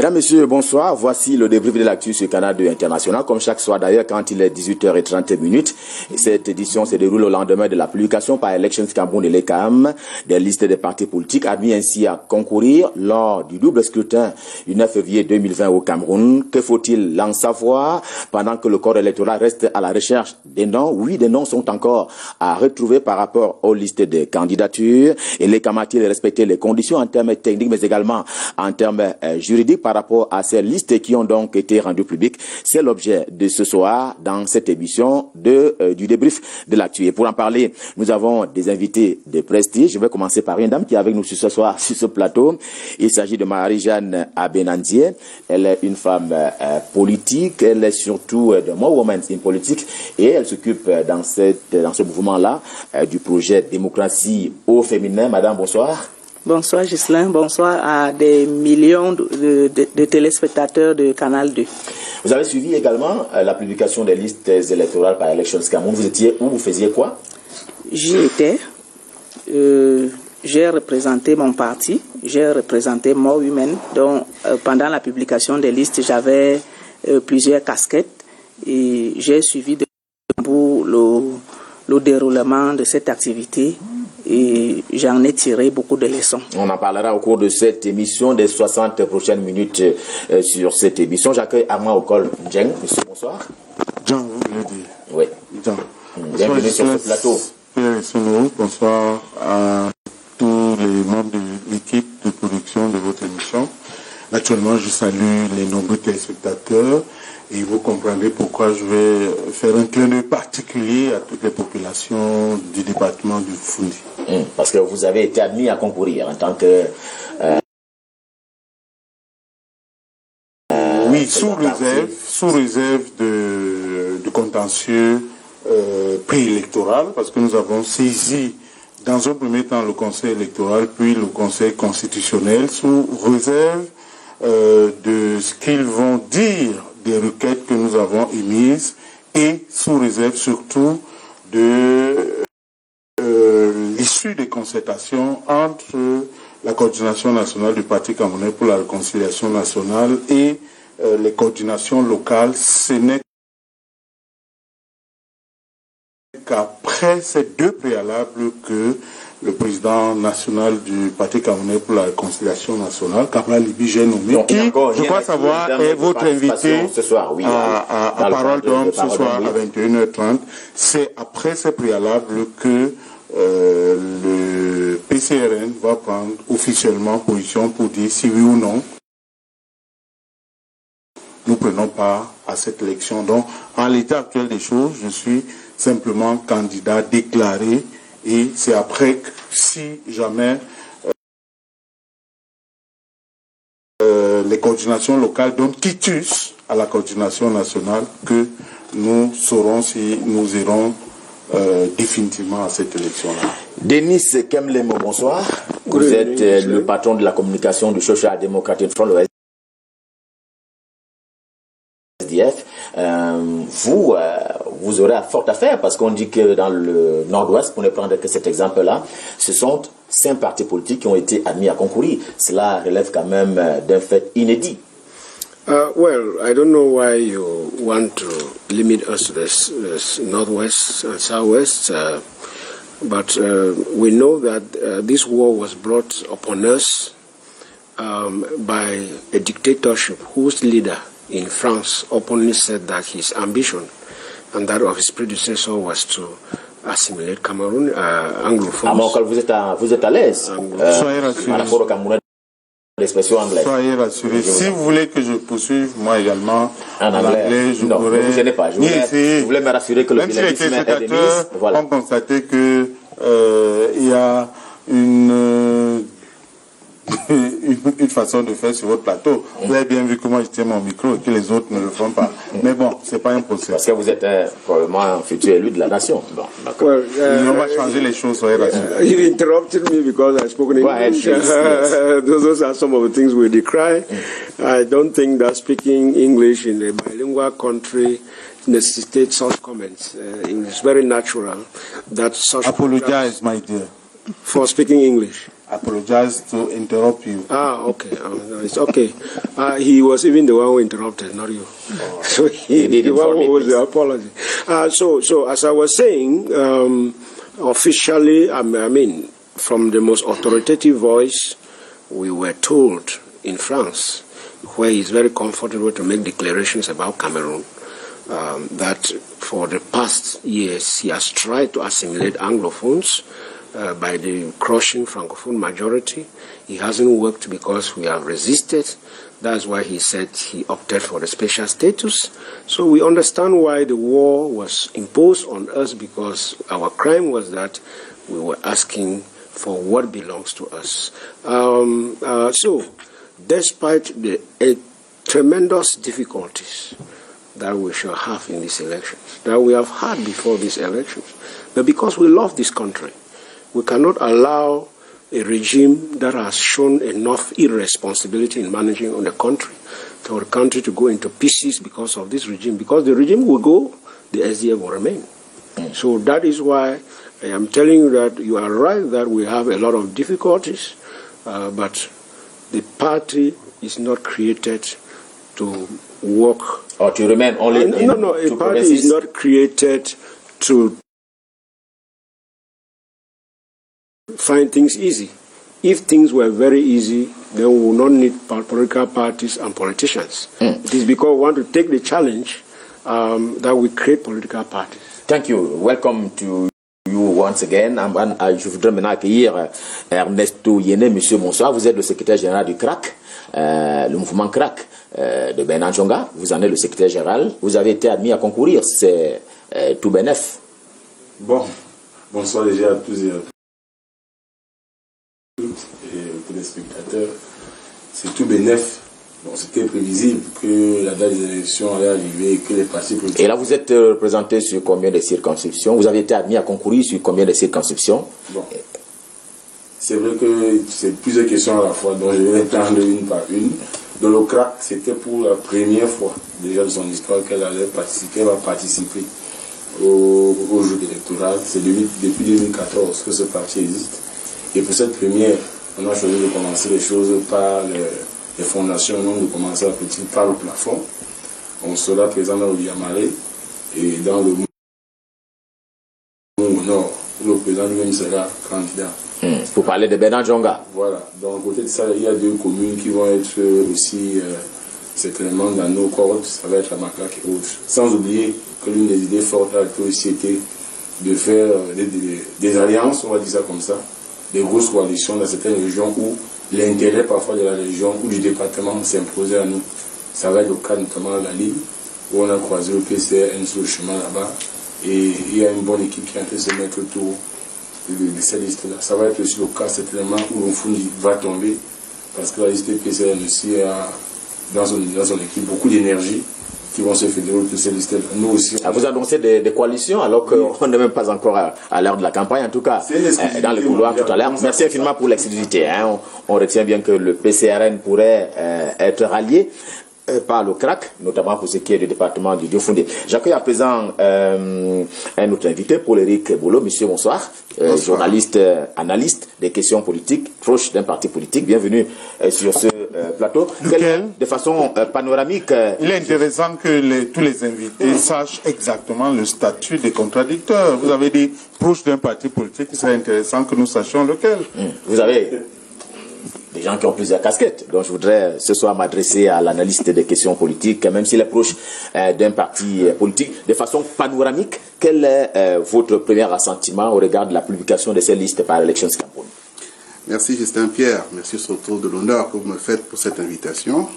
Mesdames, Messieurs, bonsoir. Voici le débrief de l'actu sur Canal international. Comme chaque soir d'ailleurs, quand il est 18h30. Cette édition se déroule au lendemain de la publication par Elections Cameroun et l'ELECAM des listes des partis politiques admis ainsi à concourir lors du double scrutin du 9 février 2020 au Cameroun. Que faut-il en savoir pendant que le corps électoral reste à la recherche des noms? Oui, des noms sont encore à retrouver par rapport aux listes de candidatures. Et l'ELECAM a-t-il respecté les conditions en termes techniques mais également en termes juridiques par rapport à ces listes qui ont donc été rendues publiques? C'est l'objet de ce soir dans cette émission du débrief de l'actu. Et pour en parler, nous avons des invités de prestige. Je vais commencer par une dame qui est avec nous ce soir sur ce plateau. Il s'agit de Marie-Jeanne Abenandier. Elle est une femme politique. Elle est surtout de More Women in Politics et elle s'occupe dans ce mouvement-là du projet démocratie au féminin. Madame, bonsoir. Bonsoir Ghislain, bonsoir à des millions de téléspectateurs de Canal 2. Vous avez suivi également la publication des listes électorales par Elections Cameroun. Vous étiez où? Vous faisiez quoi? J'y étais. J'ai représenté mon parti, j'ai représenté More Women. Donc, pendant la publication des listes, j'avais plusieurs casquettes et j'ai suivi de bout le déroulement de cette activité. Et j'en ai tiré beaucoup de leçons. On en parlera au cours de cette émission, des 60 prochaines minutes sur cette émission. J'accueille Armand Okol Djeng. Monsieur, bonsoir. Jean, vous voulez dire? Oui. Jean. Bienvenue sur ce plateau. Bonsoir à tous les membres de l'équipe de production de votre émission. Naturellement, je salue les nombreux téléspectateurs et vous comprendrez pourquoi je vais faire un clin d'œil particulier à toutes les populations du département du Foundi. Parce que vous avez été admis à concourir en tant que... oui, sous réserve de contentieux préélectoral, parce que nous avons saisi dans un premier temps le Conseil électoral, puis le Conseil constitutionnel, sous réserve de ce qu'ils vont dire des requêtes que nous avons émises et sous réserve surtout de l'issue des concertations entre la coordination nationale du Parti camerounais pour la réconciliation nationale et les coordinations locales. Ce n'est qu'après ces deux préalables que le président national du Parti camerounais pour la réconciliation nationale, Cabral Libi, j'ai nommé, qui, je crois savoir, est votre invité ce soir, oui, à Parole d'Homme ce soir à 21h30. C'est après ces préalables que le PCRN va prendre officiellement position pour dire si oui ou non nous prenons part à cette élection. Donc, en l'état actuel des choses, je suis simplement candidat déclaré. Et c'est après que, si jamais les coordinations locales donnent quitus à la coordination nationale, que nous saurons si nous irons définitivement à cette élection-là. Denis Kemlemo, bonsoir. Vous êtes le patron de la communication du Social Democratic Front, le SDF. Vous aurez fort à faire parce qu'on dit que dans le nord-ouest, pour ne prendre que cet exemple-là, ce sont 5 partis politiques qui ont été admis à concourir. Cela relève quand même d'un fait inédit. Well, I don't know why you want to limit us to this northwest and southwest, but we know that this war was brought upon us by a dictatorship whose leader in France openly said that his ambition and that of his predecessor was to assimilate Cameroun, anglophone. Vous êtes à l'aise Soyez rassurés. Par rapport au Cameroun d'expression anglaise. Soyez rassurés. Si vous voulez que je poursuive, moi également, en anglais, je pourrais... Ne vous gênez pas. Je voulais me rassurer que le bilinguisme est de mise. Voilà. On constaté que il y a une façon de faire sur votre plateau. Vous avez bien vu comment je tiens mon micro et que les autres ne le font pas. Mais bon, c'est pas impossible. Parce que vous êtes probablement un futur élu de la nation. Bon, well, on va changer les choses, soyez rassurés. You interrupted me because I spoke in English. Yes. Those are some of the things we decry. I don't think that speaking English in a bilingual country necessitates such comments. It's very natural that such... Apologize, my dear. For speaking English. apologize to interrupt you. Okay. It's okay. He was even the one who interrupted, not you. So he the one who was the apology. So as I was saying, officially, I mean, from the most authoritative voice, we were told in France, where he's very comfortable to make declarations about Cameroon, that for the past years he has tried to assimilate Anglophones by the crushing Francophone majority. It hasn't worked because we have resisted. That's why he said he opted for the special status. So we understand why the war was imposed on us, because our crime was that we were asking for what belongs to us. So despite the tremendous difficulties that we shall have in these elections, that we have had before these elections, but because we love this country, we cannot allow a regime that has shown enough irresponsibility in managing on the country, for the country to go into pieces because of this regime. Because the regime will go, the SDF will remain. So that is why I am telling you that you are right that we have a lot of difficulties, but the party is not created to work. Or to remain only in No, a party is not created to find things easy. If things were very easy, then we would not need political parties and politicians. It is because we want to take the challenge that we create political parties. Thank you. Welcome to you once again. Je voudrais maintenant accueillir Ernesto Yene. Monsieur, bonsoir. Vous êtes le secrétaire général du CRAC, le mouvement CRAC de Benanjonga. Vous en êtes le secrétaire général. Vous avez été admis à concourir. C'est tout bénef. Bon, bonsoir déjà à tous et à toutes et aux téléspectateurs. C'est tout bénef. Bon, c'était prévisible que la date des élections allait arriver et que les partis politiques... Et là, vous êtes représenté sur combien de circonscriptions? Vous avez été admis à concourir sur combien de circonscriptions? Bon, c'est vrai que c'est plusieurs questions à la fois, donc je vais les prendre une par une. Dans le CRAC, c'était pour la première fois déjà de son histoire qu'elle va participer au jeu électoral. C'est depuis 2014 que ce parti existe. Et pour cette première, on a choisi de commencer les choses par les fondations, non de commencer à petit par le plafond. On sera présent dans le Yamaré et dans le Nord, où le président lui-même sera candidat. Pour parler de Benanjonga. Voilà, donc à côté de ça, il y a deux communes qui vont être aussi certainement dans nos cordes, ça va être la Macaque et autres. Sans oublier que l'une des idées fortes a aussi été de faire des alliances, on va dire ça comme ça, des grosses coalitions dans certaines régions où l'intérêt parfois de la région ou du département s'imposait à nous. Ça va être le cas notamment à la Ligue, où on a croisé le PCRN sur le chemin là-bas, et il y a une bonne équipe qui est en train de se mettre autour de cette liste-là. Ça va être aussi le cas certainement où Mfundi va tomber, parce que la liste PCRN aussi a dans son équipe beaucoup d'énergie qui vont se fédérer autour de cette liste-là. Nous aussi. Vous annoncez des coalitions alors qu'on n'est même pas encore à l'heure de la campagne, en tout cas dans le couloir tout à l'heure. Merci infiniment pour l'exclusivité. Hein. On retient bien que le PCRN pourrait être rallié par le CRAC, notamment pour ce qui est du département du Diofundé. J'accueille à présent un autre invité, Paul-Éric Bolo. Monsieur, bonsoir. Journaliste, analyste des questions politiques, proche d'un parti politique. Bienvenue sur ce plateau. De façon panoramique. Il est intéressant que tous les invités sachent exactement le statut des contradicteurs. Vous avez dit proche d'un parti politique, il serait intéressant que nous sachions lequel. Vous avez des gens qui ont plusieurs casquettes. Donc je voudrais ce soir m'adresser à l'analyste des questions politiques, même s'il est proche d'un parti politique. De façon panoramique, quel est votre premier assentiment au regard de la publication de ces listes par Elections Cameroun? Merci Justin Pierre, merci surtout de l'honneur que vous me faites pour cette invitation.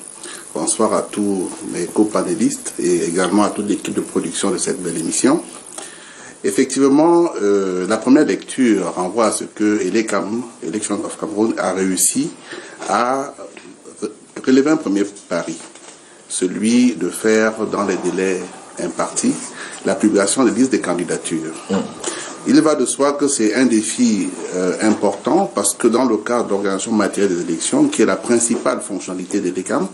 Bonsoir à tous mes co-panélistes et également à toute l'équipe de production de cette belle émission. Effectivement, la première lecture renvoie à ce que ELECAM, Election of Cameroon, a réussi à relever un premier pari, celui de faire dans les délais impartis la publication des listes des candidatures. Il va de soi que c'est un défi important parce que dans le cadre d'organisation matérielle des élections, qui est la principale fonctionnalité de l'ELECAM,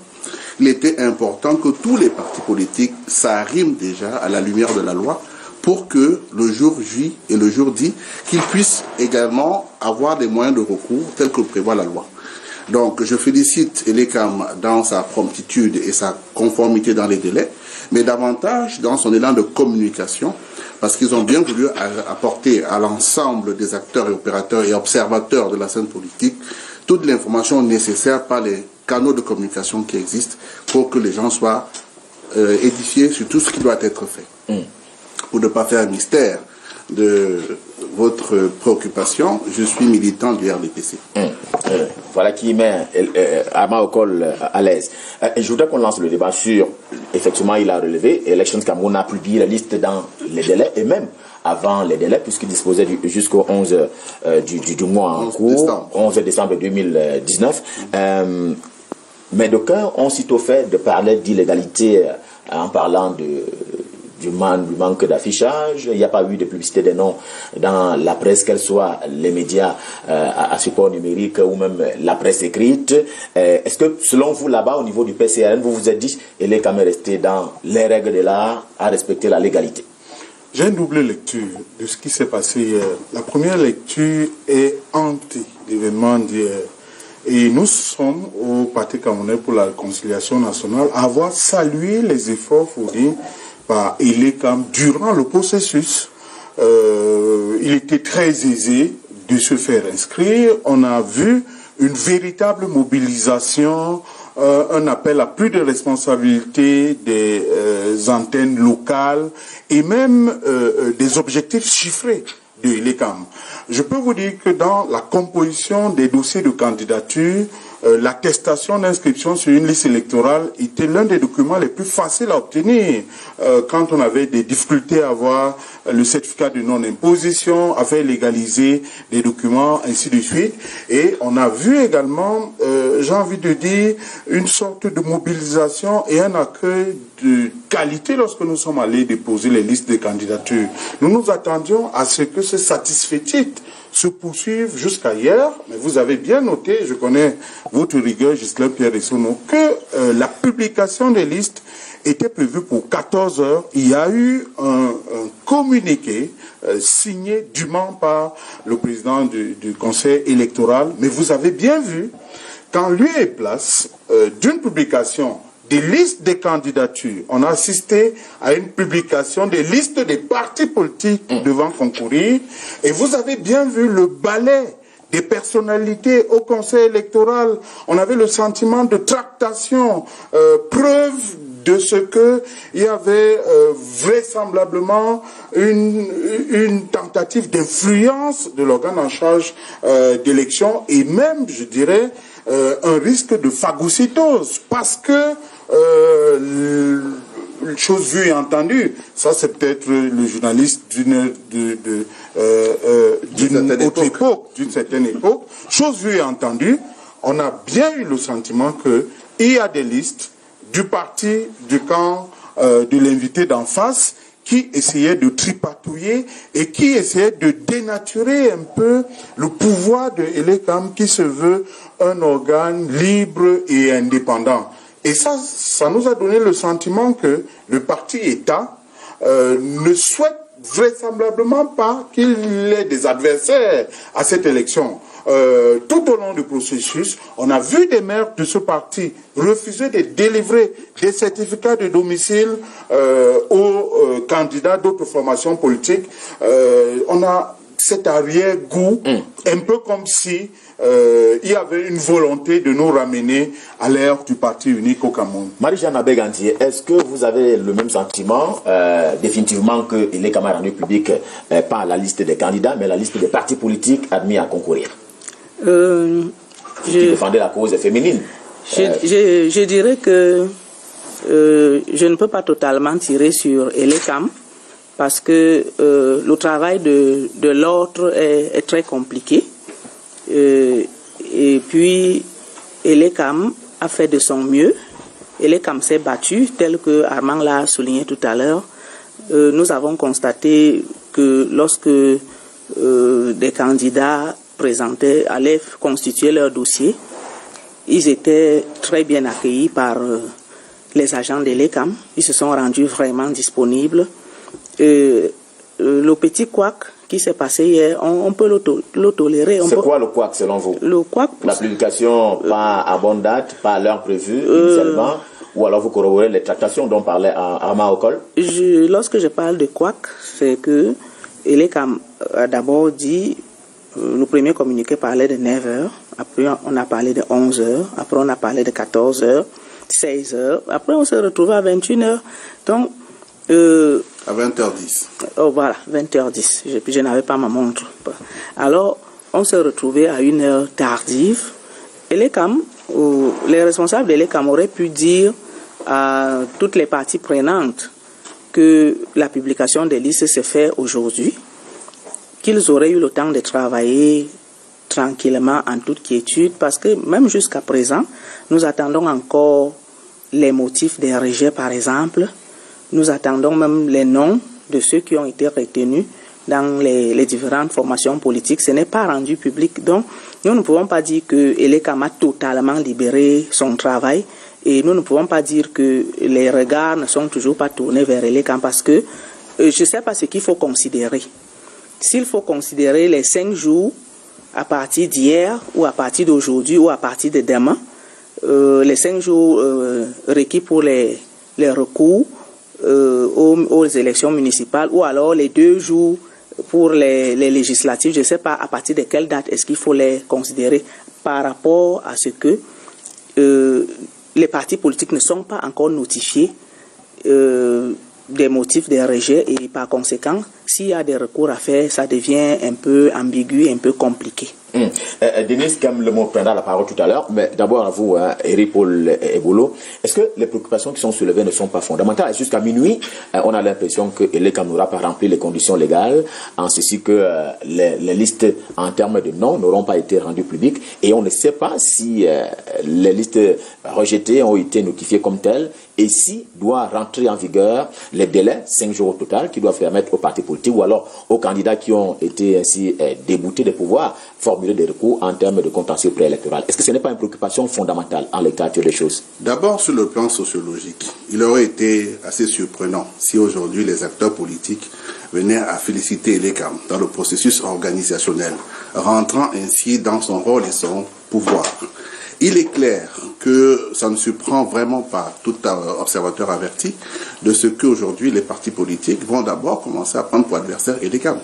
il était important que tous les partis politiques s'arriment déjà à la lumière de la loi pour que le jour J et le jour dit, qu'ils puissent également avoir des moyens de recours tels que prévoit la loi. Donc, je félicite ELECAM dans sa promptitude et sa conformité dans les délais, mais davantage dans son élan de communication, parce qu'ils ont bien voulu apporter à l'ensemble des acteurs et opérateurs et observateurs de la scène politique toute l'information nécessaire par les canaux de communication qui existent pour que les gens soient édifiés sur tout ce qui doit être fait. Pour ne pas faire un mystère de votre préoccupation, je suis militant du RDPC. Voilà qui met Armand Ocol à l'aise. Je voudrais qu'on lance le débat sur, effectivement, il a relevé, Elections Cameroun a publié la liste dans les délais, et même avant les délais, puisqu'il disposait jusqu'au 11 du mois en cours, 11 décembre 2019. Mais d'aucuns ont sitôt fait de parler d'illégalité en parlant du manque d'affichage. Il n'y a pas eu de publicité des noms dans la presse, qu'elle soit les médias à support numérique ou même la presse écrite. Est-ce que, selon vous, là-bas, au niveau du PCRN, vous vous êtes dit, ELECAM est resté dans les règles de l'art, à respecter la légalité? J'ai une double lecture de ce qui s'est passé hier. La première lecture est hantée l'événement d'hier. Et nous sommes au Parti camerounais pour la réconciliation nationale à avoir salué les efforts fournis par ELECAM durant le processus. Il était très aisé de se faire inscrire. On a vu une véritable mobilisation, un appel à plus de responsabilité des antennes locales et même des objectifs chiffrés de ELECAM. Je peux vous dire que dans la composition des dossiers de candidature, l'attestation d'inscription sur une liste électorale était l'un des documents les plus faciles à obtenir quand on avait des difficultés à avoir le certificat de non-imposition, à faire légaliser des documents, ainsi de suite. Et on a vu également, j'ai envie de dire, une sorte de mobilisation et un accueil de qualité lorsque nous sommes allés déposer les listes de candidatures. Nous nous attendions à ce que ce satisfecit se poursuivent jusqu'à hier, mais vous avez bien noté, je connais votre rigueur, Ghislain Pierre Essonneau, que la publication des listes était prévue pour 14 heures. Il y a eu un communiqué signé dûment par le président du conseil électoral, mais vous avez bien vu qu'en lieu et place d'une publication des listes des candidatures, on a assisté à une publication des listes des partis politiques devant concourir, et vous avez bien vu le balai des personnalités au conseil électoral. On avait le sentiment de tractation, preuve de ce que il y avait vraisemblablement une tentative d'influence de l'organe en charge d'élection, et même, je dirais, un risque de phagocytose, parce que chose vue et entendue, ça c'est peut-être le journaliste d'une autre époque, d'une certaine époque, chose vue et entendue, on a bien eu le sentiment qu'il y a des listes du parti, du camp de l'invité d'en face, qui essayait de tripatouiller et qui essayait de dénaturer un peu le pouvoir de ELECAM, qui se veut un organe libre et indépendant. Et ça nous a donné le sentiment que le parti-État ne souhaite vraisemblablement pas qu'il y ait des adversaires à cette élection. Tout au long du processus, on a vu des maires de ce parti refuser de délivrer des certificats de domicile aux candidats d'autres formations politiques. On a cet arrière-goût, un peu comme si il y avait une volonté de nous ramener à l'ère du parti unique au Cameroun. Marie-Jeanne Abé-Gantier, est-ce que vous avez le même sentiment, définitivement, que ELECAM a rendu public pas la liste des candidats, mais la liste des partis politiques admis à concourir? Qui défendait la cause féminine. Je dirais que je ne peux pas totalement tirer sur ELECAM, parce que le travail de l'autre est très compliqué. Et puis, ELECAM a fait de son mieux. ELECAM s'est battu, tel que Armand l'a souligné tout à l'heure. Nous avons constaté que lorsque des candidats allaient constituer leur dossier, ils étaient très bien accueillis par les agents d'ELECAM. Ils se sont rendus vraiment disponibles. le petit couac qui s'est passé hier, on peut le tolérer. C'est quoi le couac selon vous? Le couac, la publication pas à bonne date, pas à l'heure prévue initialement, ou alors vous corroborez les tractations dont parlait Armand Ocol? Lorsque je parle de couac, c'est que ELECAM a d'abord dit, le premier communiqué parlait de 9h, après on a parlé de 11h, après on a parlé de 14h, 16h, après on s'est retrouvé à 21h. Donc, à 20h10. Oh voilà, 20h10. Je n'avais pas ma montre. Alors, on s'est retrouvé à une heure tardive. ELECAM, les responsables de l'ELECAM auraient pu dire à toutes les parties prenantes que la publication des listes s'est faite aujourd'hui, qu'ils auraient eu le temps de travailler tranquillement en toute quiétude, parce que même jusqu'à présent, nous attendons encore les motifs des rejets, par exemple. Nous attendons même les noms de ceux qui ont été retenus dans les différentes formations politiques. Ce n'est pas rendu public. Donc, nous ne pouvons pas dire que ELECAM a totalement libéré son travail, et nous ne pouvons pas dire que les regards ne sont toujours pas tournés vers ELECAM, parce que je ne sais pas ce qu'il faut considérer. S'il faut considérer les 5 jours à partir d'hier, ou à partir d'aujourd'hui, ou à partir de demain, les 5 jours requis pour les recours aux élections municipales, ou alors les 2 jours pour les législatives, je ne sais pas à partir de quelle date est-ce qu'il faut les considérer par rapport à ce que les partis politiques ne sont pas encore notifiés des motifs des rejets, et par conséquent, s'il y a des recours à faire, ça devient un peu ambigu, un peu compliqué. Denis, comme le mot prendra la parole tout à l'heure, mais d'abord à vous, Eric, Paul et Bolo, est-ce que les préoccupations qui sont soulevées ne sont pas fondamentales? Jusqu'à minuit, on a l'impression que ELECAM n'aura pas rempli les conditions légales, en ceci que les listes en termes de noms n'auront pas été rendues publiques, et on ne sait pas si les listes rejetées ont été notifiées comme telles, et si doit rentrer en vigueur les délais, 5 jours au total, qui doivent permettre aux partis politiques ou alors aux candidats qui ont été ainsi déboutés de pouvoir formuler des recours en termes de contentieux préélectoral. Est-ce que ce n'est pas une préoccupation fondamentale en l'état actuel des choses? D'abord, sur le plan sociologique, il aurait été assez surprenant si aujourd'hui les acteurs politiques venaient à féliciter ELECAM dans le processus organisationnel, rentrant ainsi dans son rôle et son pouvoir. Il est clair que ça ne surprend vraiment pas tout observateur averti de ce qu'aujourd'hui les partis politiques vont d'abord commencer à prendre pour adversaire ELECAM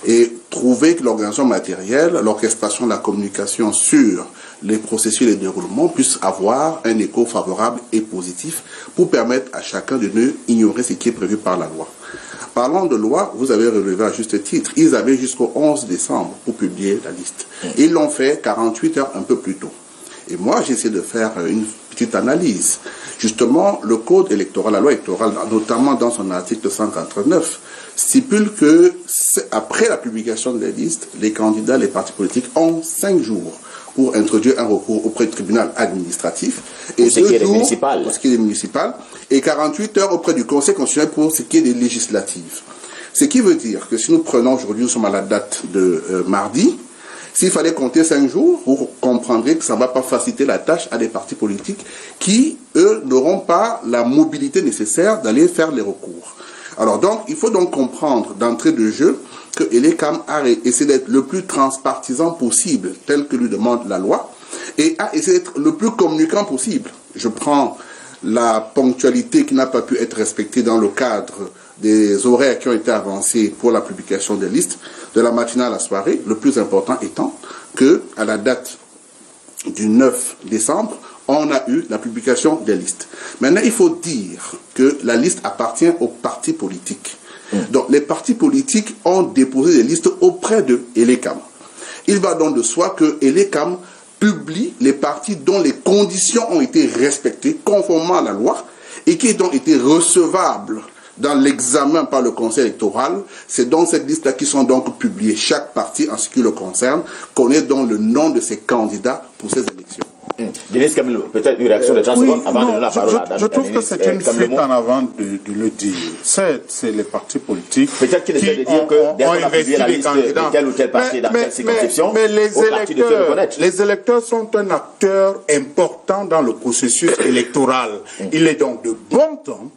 et trouver que l'organisation matérielle, l'orchestration de la communication sur les processus et les déroulements puissent avoir un écho favorable et positif pour permettre à chacun de ne ignorer ce qui est prévu par la loi. Parlant de loi, vous avez relevé à juste titre, ils avaient jusqu'au 11 décembre pour publier la liste. Ils l'ont fait 48 heures un peu plus tôt. Et moi, j'ai essayé de faire une petite analyse. Justement, le code électoral, la loi électorale, notamment dans son article 189, stipule que après la publication des listes, les candidats, les partis politiques ont 5 jours pour introduire un recours auprès du tribunal administratif, et 2 jours pour ce qui est des municipales, et 48 heures auprès du Conseil constitutionnel pour ce qui est des législatives. Ce qui veut dire que si nous prenons aujourd'hui, nous sommes à la date de mardi, s'il fallait compter 5 jours, vous comprendrez que ça ne va pas faciliter la tâche à des partis politiques qui, eux, n'auront pas la mobilité nécessaire d'aller faire les recours. Alors donc, il faut donc comprendre d'entrée de jeu que ELECAM a essayé d'être le plus transpartisan possible, tel que lui demande la loi, et a essayé d'être le plus communicant possible. Je prends la ponctualité qui n'a pas pu être respectée dans le cadre des horaires qui ont été avancés pour la publication des listes, de la matinée à la soirée, le plus important étant que, à la date du 9 décembre, on a eu la publication des listes. Maintenant, il faut dire que la liste appartient aux partis politiques. Donc, les partis politiques ont déposé des listes auprès de ELECAM. Il va donc de soi que ELECAM publie les partis dont les conditions ont été respectées conformément à la loi et qui ont été recevables dans l'examen par le Conseil électoral. C'est dans cette liste-là qui sont donc publiés. Chaque parti, en ce qui le concerne, connaît donc le nom de ses candidats pour ces élections. Denis, peut-être une réaction de 30 secondes avant de donner la parole à je trouve que c'est une fuite en avant de le dire. C'est les partis politiques peut-être qu'il essaie de dire que dès qu'on a publié la liste de tel ou tel parti dans telle circonscription, mais les électeurs sont un acteur important dans le processus électoral. Il est donc de bon temps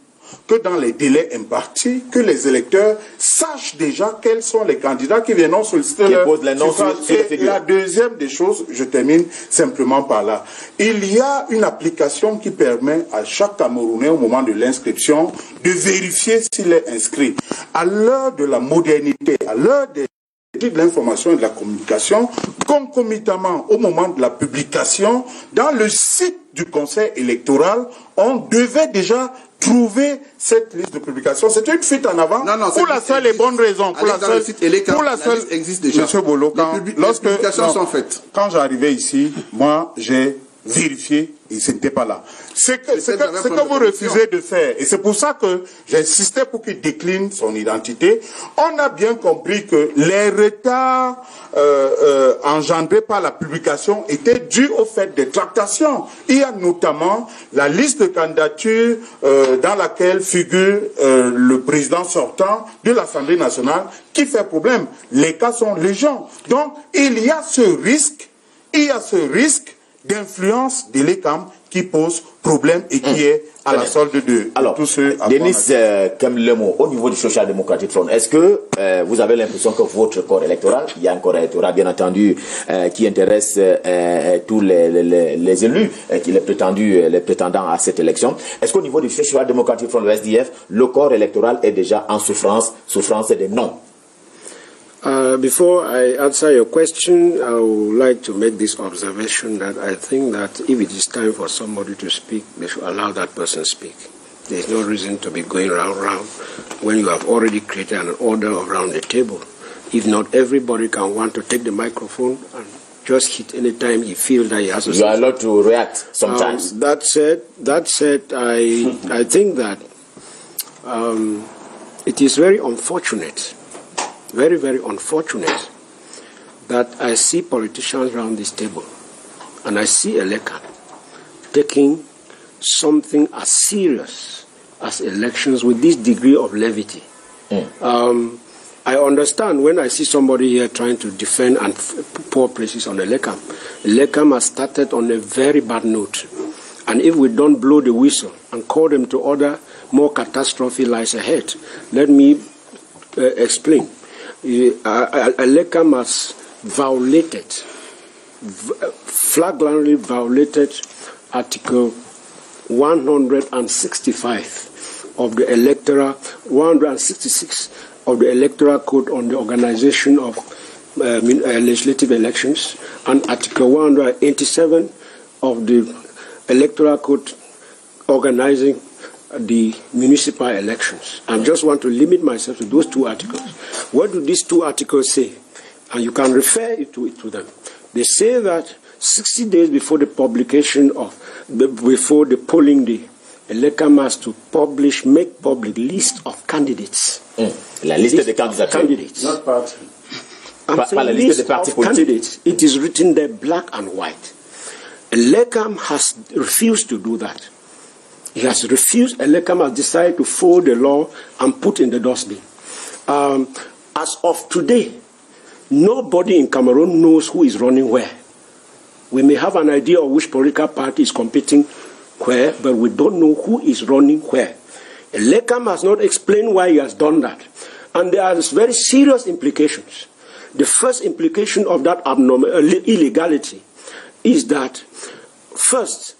que dans les délais impartis, que les électeurs sachent déjà quels sont les candidats qui viendront solliciter leur suffrage. Et la deuxième des choses, je termine simplement par là. Il y a une application qui permet à chaque Camerounais au moment de l'inscription de vérifier s'il est inscrit. À l'heure de la modernité, à l'heure de l'information et de la communication, concomitamment au moment de la publication, dans le site du Conseil électoral, on devait déjà trouver cette liste de publication. C'est une fuite en avant pour la seule et bonne raison. Pour la seule, liste existe déjà. Monsieur Bolo, les publications sont faites. Quand j'arrivais ici, moi, j'ai vérifié et ce n'était pas là. Ce que vous refusez de faire, et c'est pour ça que j'insistais pour qu'il décline son identité, on a bien compris que les retards engendrés par la publication étaient dus au fait des tractations. Il y a notamment la liste de candidatures dans laquelle figure le président sortant de l'Assemblée nationale qui fait problème. Les cas sont légion. Donc, il y a ce risque d'influence de l'ELECAM qui pose problème et qui est à la solde de tous ceux... Denis Kemlemo, au niveau du Social Democratic Front, est-ce que vous avez l'impression que votre corps électoral, il y a un corps électoral bien entendu qui intéresse tous les élus, les prétendants à cette élection, est-ce qu'au niveau du Social Democratic Front, le SDF, le corps électoral est déjà en souffrance des noms? Before I answer your question, I would like to make this observation that I think that if it is time for somebody to speak, they should allow that person speak. There is no reason to be going round when you have already created an order around the table. If not, everybody can want to take the microphone and just hit any time he feels that he has to say. You are allowed to react sometimes. That said, I think that it is very unfortunate. Very, very unfortunate that I see politicians around this table and I see ELECAM taking something as serious as elections with this degree of levity. I understand when I see somebody here trying to defend and pour praises on ELECAM. ELECAM has started on a very bad note. And if we don't blow the whistle and call them to order, more catastrophe lies ahead. Let me explain. ELECAM has flagrantly violated Article 165 of the electoral, 166 of the Electoral Code on the Organization of Legislative Elections, and Article 187 of the Electoral Code organizing the municipal elections. I just want to limit myself to those two articles. What do these two articles say? And you can refer to them. They say that 60 days before the publication before the polling day, ELECAM has to make public list of candidates. La liste des candidates. Not party. Pas la liste des partis politiques. It is written there black and white. ELECAM has refused to do that. He has refused. ELECAM has decided to follow the law and put in the dustbin. As of today, nobody in Cameroon knows who is running where. We may have an idea of which political party is competing where, but we don't know who is running where. ELECAM has not explained why he has done that. And there are very serious implications. The first implication of that illegality is that, first,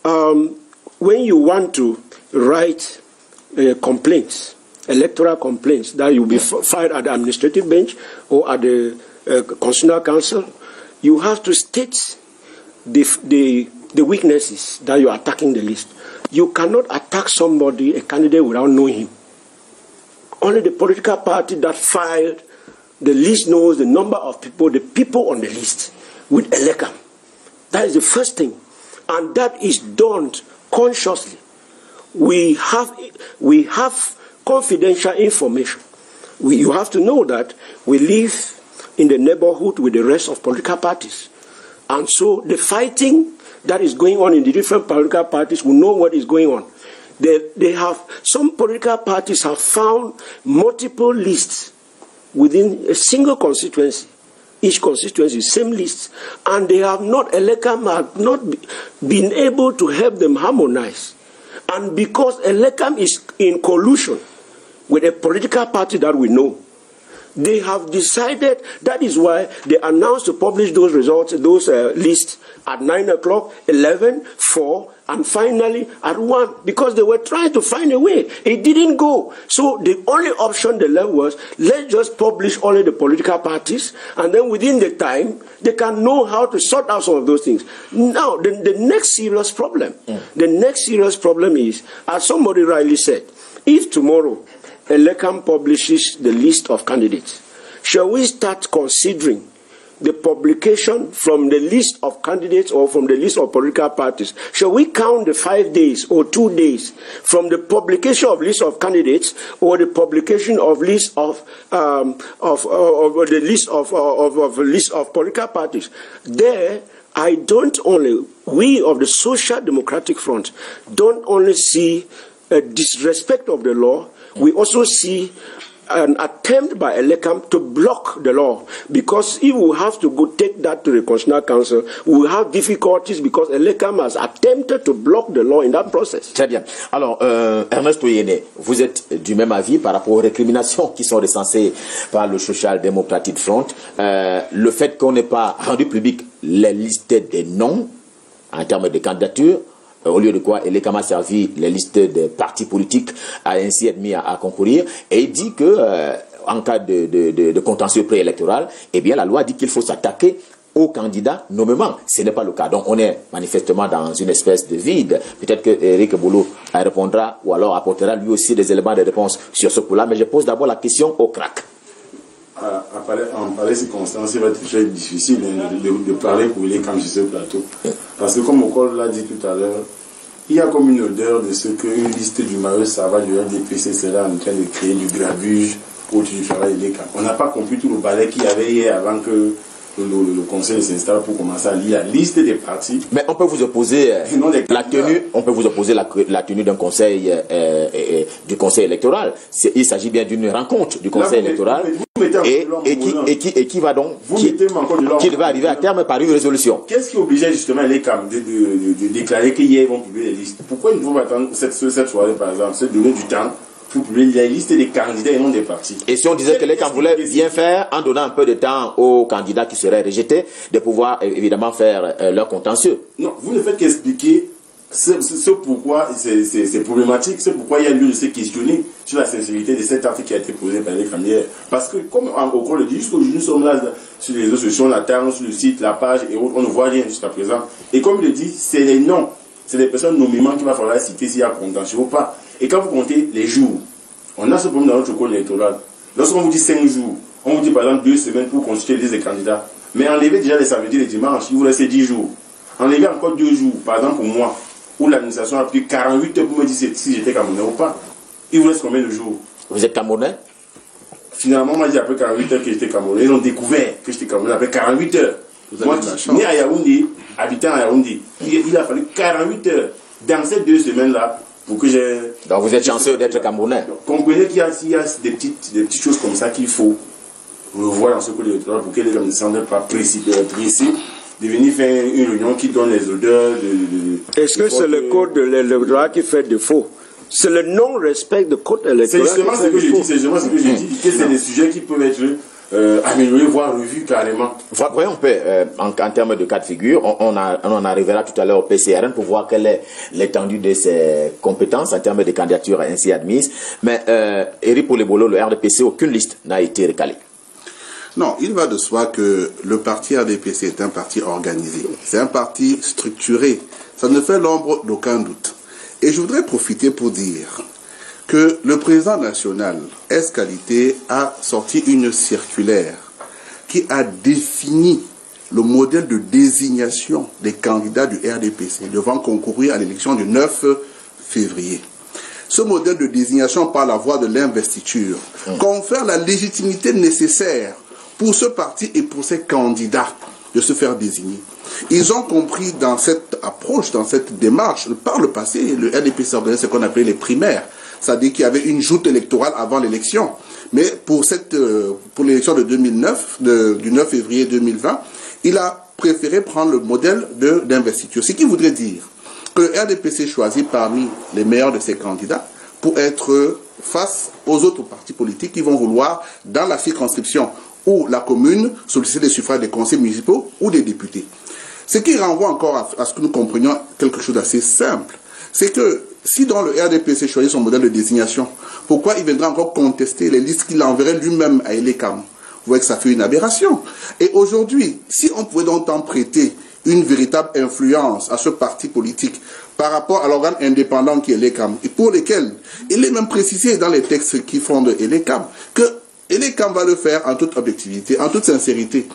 when you want to write complaints, electoral complaints, that will be filed at the administrative bench or at the constitutional council, you have to state the weaknesses that you are attacking the list. You cannot attack somebody, a candidate, without knowing him. Only the political party that filed the list knows the number of people, the people on the list with ELECAM. That is the first thing. And that is done consciously. We have confidential information. You have to know that we live in the neighborhood with the rest of political parties. And so the fighting that is going on in the different political parties will know what is going on. Some political parties have found multiple lists within a single constituency. Each constituency, same list. And they have not, ELECAM have not been able to help them harmonize. And because ELECAM is in collusion with a political party that we know, they have decided, that is why they announced to publish those results, those lists at 9 o'clock, 11, 4, and finally at 1, because they were trying to find a way. It didn't go. So the only option they left was, let's just publish only the political parties, and then within the time, they can know how to sort out some of those things. Now, the next serious problem, is, as somebody rightly said, if tomorrow ELECAM publishes the list of candidates, shall we start considering the publication from the list of candidates or from the list of political parties? Shall we count the 5 days or 2 days from the publication of list of candidates or the publication of list of list of political parties? There, I don't only, we of the Social Democratic Front don't only see a disrespect of the law, we also see an attempt by ELECAM to block the law, because if we have to go take that to the Constitutional Council, we will have difficulties because ELECAM has attempted to block the law in that process. Très bien. Alors, Ernest Oyene, vous êtes du même avis par rapport aux récriminations qui sont recensées par le Social Democratic Front. Le fait qu'on n'ait pas rendu public les listes des noms en termes de candidature, au lieu de quoi ELECAM a servi les listes des partis politiques, a ainsi admis à concourir, et il dit que en cas de contentieux préélectoral, eh bien la loi dit qu'il faut s'attaquer aux candidats nommément. Ce n'est pas le cas. Donc on est manifestement dans une espèce de vide. Peut-être que Eric Boulou répondra ou alors apportera lui aussi des éléments de réponse sur ce coup-là, mais je pose d'abord la question au crack. En pareille circonstance, il va être très difficile de parler pour ELECAM sur ce plateau. Parce que comme Okol l'a dit tout à l'heure, il y a comme une odeur de ce qu'une liste du Marais Sava du RDPC sera en train de créer du grabuge autour du travail de l'ELECAM. On n'a pas compris tout le balai qu'il y avait hier avant que le conseil s'installe pour commencer à lire la liste des partis. Mais on peut vous opposer la tenue d'un conseil du conseil électoral. Il s'agit bien d'une rencontre du conseil électoral qui va donc qui va arriver à terme par une résolution. Qu'est-ce qui obligeait justement l'ELECAM de déclarer qu'hier ils vont publier les listes? Pourquoi ils ne vont pas attendre cette soirée par exemple, se donner du temps pour publier la liste des candidats et non des partis? Et si on disait que l'ELECAM voulait bien faire en donnant un peu de temps aux candidats qui seraient rejetés de pouvoir évidemment faire leur contentieux? Non, vous ne faites qu'expliquer ce pourquoi c'est problématique, c'est pourquoi il y a lieu de se questionner sur la sincérité de cet acte qui a été posé par l'ELECAM hier. Parce que comme on le dit, jusqu'aujourd'hui nous sommes là sur les réseaux sociaux, on attend sur le site, la page et autres, on ne voit rien jusqu'à présent. Et comme il le dit, c'est les noms, c'est les personnes nommément qu'il va falloir citer s'il y a contentieux ou pas. Et quand vous comptez les jours, on a ce problème dans notre code électoral. Lorsqu'on vous dit 5 jours, on vous dit par exemple 2 semaines pour constituer les listes des candidats. Mais enlever déjà les samedis et les dimanches, il vous laisse 10 jours. Enlever encore 2 jours, par exemple pour moi, où l'administration a pris 48 heures pour me dire si j'étais Camerounais ou pas. Il vous laisse combien de jours? Vous êtes Camerounais? Finalement, moi j'ai après 48 heures que j'étais Camerounais. Ils ont découvert que j'étais Camerounais après 48 heures. Moi, né à Yaoundé, habitant à Yaoundé, il a fallu 48 heures dans ces 2 semaines-là. Donc vous êtes chanceux d'être Camerounais. Comprenez qu'il y a des petites choses comme ça qu'il faut revoir dans ce code électoral pour que les gens ne semblent pas pressés de venir faire une réunion qui donne les odeurs de Est-ce que c'est le code de l'électoral qui fait défaut? C'est le non-respect du code électoral. C'est justement ce que j'ai dit. C'est justement ce que j'ai dit. Que c'est des sujets qui peuvent être améliorés, voire revus carrément. Voyons un peu, en termes de cas de figure, on en arrivera tout à l'heure au PCRN pour voir quelle est l'étendue de ses compétences en termes de candidatures ainsi admises. Mais Eric Poulebolo, le RDPC, aucune liste n'a été recalée. Non, il va de soi que le parti RDPC est un parti organisé. C'est un parti structuré. Ça ne fait l'ombre d'aucun doute. Et je voudrais profiter pour dire que le président national, S-Qualité, a sorti une circulaire qui a défini le modèle de désignation des candidats du RDPC devant concourir à l'élection du 9 février. Ce modèle de désignation par la voie de l'investiture confère la légitimité nécessaire pour ce parti et pour ses candidats de se faire désigner. Ils ont compris dans cette approche, dans cette démarche, par le passé, le RDPC organisait ce qu'on appelait les primaires, c'est-à-dire qu'il y avait une joute électorale avant l'élection. Mais pour l'élection de 2009, du 9 février 2020, il a préféré prendre le modèle d'investiture. Ce qui voudrait dire que le RDPC choisit parmi les meilleurs de ses candidats pour être face aux autres partis politiques qui vont vouloir, dans la circonscription ou la commune, solliciter des suffrages des conseils municipaux ou des députés. Ce qui renvoie encore à ce que nous comprenions quelque chose d'assez simple. C'est que si dans le RDPC choisit son modèle de désignation, pourquoi il viendra encore contester les listes qu'il enverrait lui-même à ELECAM? Vous voyez que ça fait une aberration. Et aujourd'hui, si on pouvait donc en prêter une véritable influence à ce parti politique par rapport à l'organe indépendant qui est ELECAM, et pour lesquels il est même précisé dans les textes qui font de ELECAM que ELECAM va le faire en toute objectivité, en toute sincérité,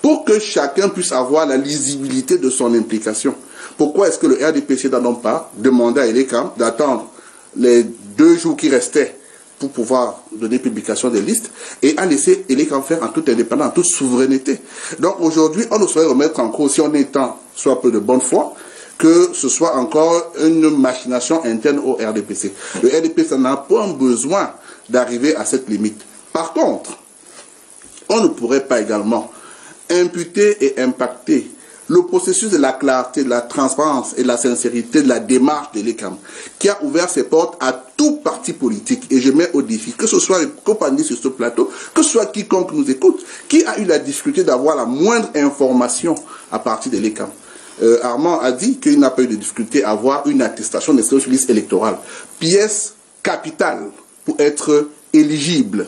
pour que chacun puisse avoir la lisibilité de son implication. Pourquoi est-ce que le RDPC n'a donc pas demandé à ELECAM d'attendre les 2 jours qui restaient pour pouvoir donner publication des listes et a laissé ELECAM faire en toute indépendance, en toute souveraineté? Donc aujourd'hui, on ne saurait remettre en cause, si on est en soit peu de bonne foi, que ce soit encore une machination interne au RDPC. Le RDPC n'a pas besoin d'arriver à cette limite. Par contre, on ne pourrait pas également imputer et impacter le processus de la clarté, de la transparence et de la sincérité de la démarche de l'ELECAM, qui a ouvert ses portes à tout parti politique. Et je mets au défi, que ce soit les compagnies sur ce plateau, que ce soit quiconque nous écoute, qui a eu la difficulté d'avoir la moindre information à partir de l'ELECAM. Armand a dit qu'il n'a pas eu de difficulté à avoir une attestation des listes électorales. Pièce capitale pour être éligible.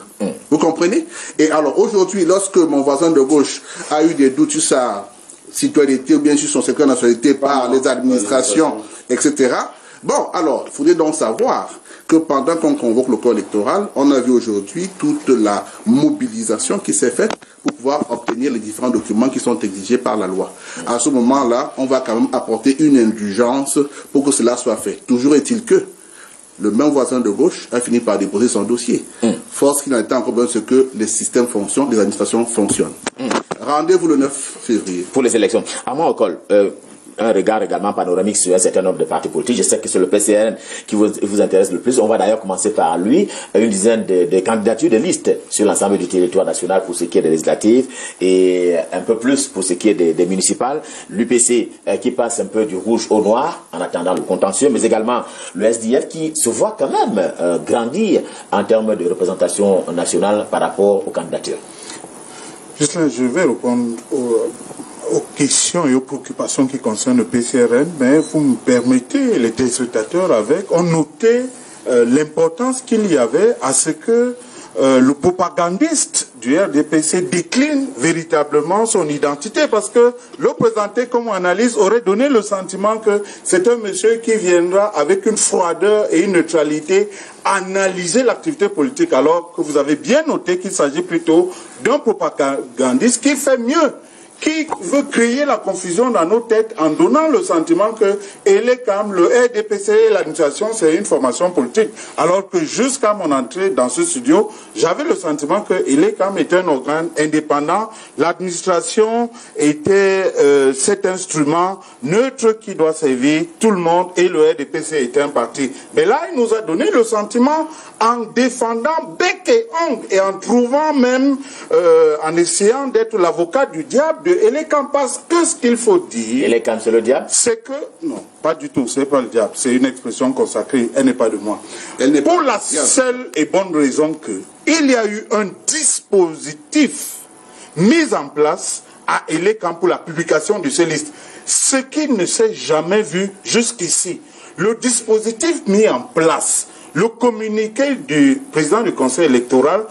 Vous comprenez? Et alors aujourd'hui, lorsque mon voisin de gauche a eu des doutes sur sa citoyenneté ou bien sur son secteur de nationalité par les administrations, etc. Bon, alors, il faudrait donc savoir que pendant qu'on convoque le corps électoral, on a vu aujourd'hui toute la mobilisation qui s'est faite pour pouvoir obtenir les différents documents qui sont exigés par la loi. À ce moment-là, on va quand même apporter une indulgence pour que cela soit fait. Toujours est-il que le même voisin de gauche a fini par déposer son dossier. Force qu'il en était encore besoin, c'est que les systèmes fonctionnent, les administrations fonctionnent. Rendez-vous le 9 février. Pour les élections. Armand Ocol, un regard également panoramique sur un certain nombre de partis politiques. Je sais que c'est le PCN qui vous intéresse le plus. On va d'ailleurs commencer par lui. Une dizaine de candidatures de listes sur l'ensemble du territoire national pour ce qui est des législatives et un peu plus pour ce qui est des municipales. L'UPC qui passe un peu du rouge au noir en attendant le contentieux, mais également le SDF qui se voit quand même grandir en termes de représentation nationale par rapport aux candidatures. Je vais répondre aux questions et aux préoccupations qui concernent le PCRN, mais vous me permettez, les téléspectateurs ont noté l'importance qu'il y avait à ce que le propagandiste du RDPC décline véritablement son identité, parce que le présenter comme analyse aurait donné le sentiment que c'est un monsieur qui viendra avec une froideur et une neutralité analyser l'activité politique, alors que vous avez bien noté qu'il s'agit plutôt d'un propagandiste qui fait mieux, qui veut créer la confusion dans nos têtes en donnant le sentiment que ELECAM, le RDPC et l'administration, c'est une formation politique. Alors que jusqu'à mon entrée dans ce studio, j'avais le sentiment que ELECAM était un organe indépendant, l'administration était cet instrument neutre qui doit servir tout le monde et le RDPC était un parti. Mais là, il nous a donné le sentiment en défendant bec et ongle et en trouvant même, en essayant d'être l'avocat du diable de ELECAM, parce que ce qu'il faut dire... ELECAM, c'est le diable? C'est que... Non, pas du tout, c'est pas le diable. C'est une expression consacrée, elle n'est pas de moi. Elle n'est pour la seule et bonne raison que il y a eu un dispositif mis en place à ELECAM pour la publication de ces listes. Ce qui ne s'est jamais vu jusqu'ici. Le dispositif mis en place, le communiqué du président du conseil électoral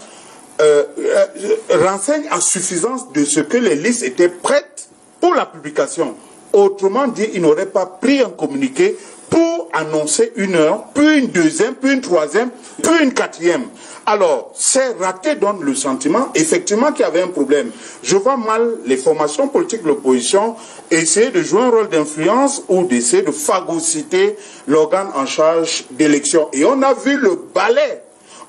renseigne à suffisance de ce que les listes étaient prêtes pour la publication. Autrement dit, il n'aurait pas pris un communiqué pour annoncer une heure, puis une deuxième, puis une troisième, puis une quatrième. Alors, ces ratés donnent le sentiment, effectivement, qu'il y avait un problème. Je vois mal les formations politiques de l'opposition essayer de jouer un rôle d'influence ou d'essayer de phagocyter l'organe en charge d'élection. Et on a vu le balai.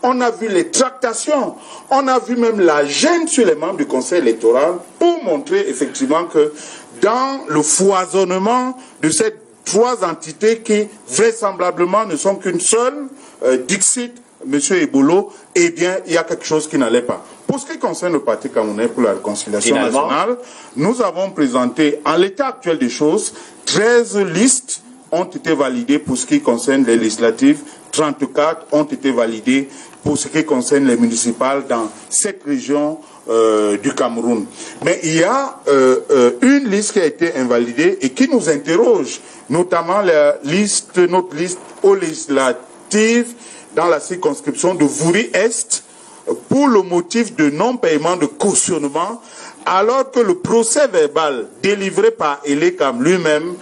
On a vu les tractations, on a vu même la gêne sur les membres du conseil électoral pour montrer effectivement que dans le foisonnement de ces trois entités qui vraisemblablement ne sont qu'une seule, Dixit, M. Ebolo, eh bien, il y a quelque chose qui n'allait pas. Pour ce qui concerne le Parti camerounais pour la réconciliation nationale, nous avons présenté, en l'état actuel des choses, 13 listes ont été validés pour ce qui concerne les législatives, 34 ont été validés pour ce qui concerne les municipales dans 7 régions du Cameroun. Mais il y a une liste qui a été invalidée et qui nous interroge, notamment notre liste aux législatives dans la circonscription de Vouri-Est pour le motif de non-paiement de cautionnement, alors que le procès verbal délivré par ELECAM lui-même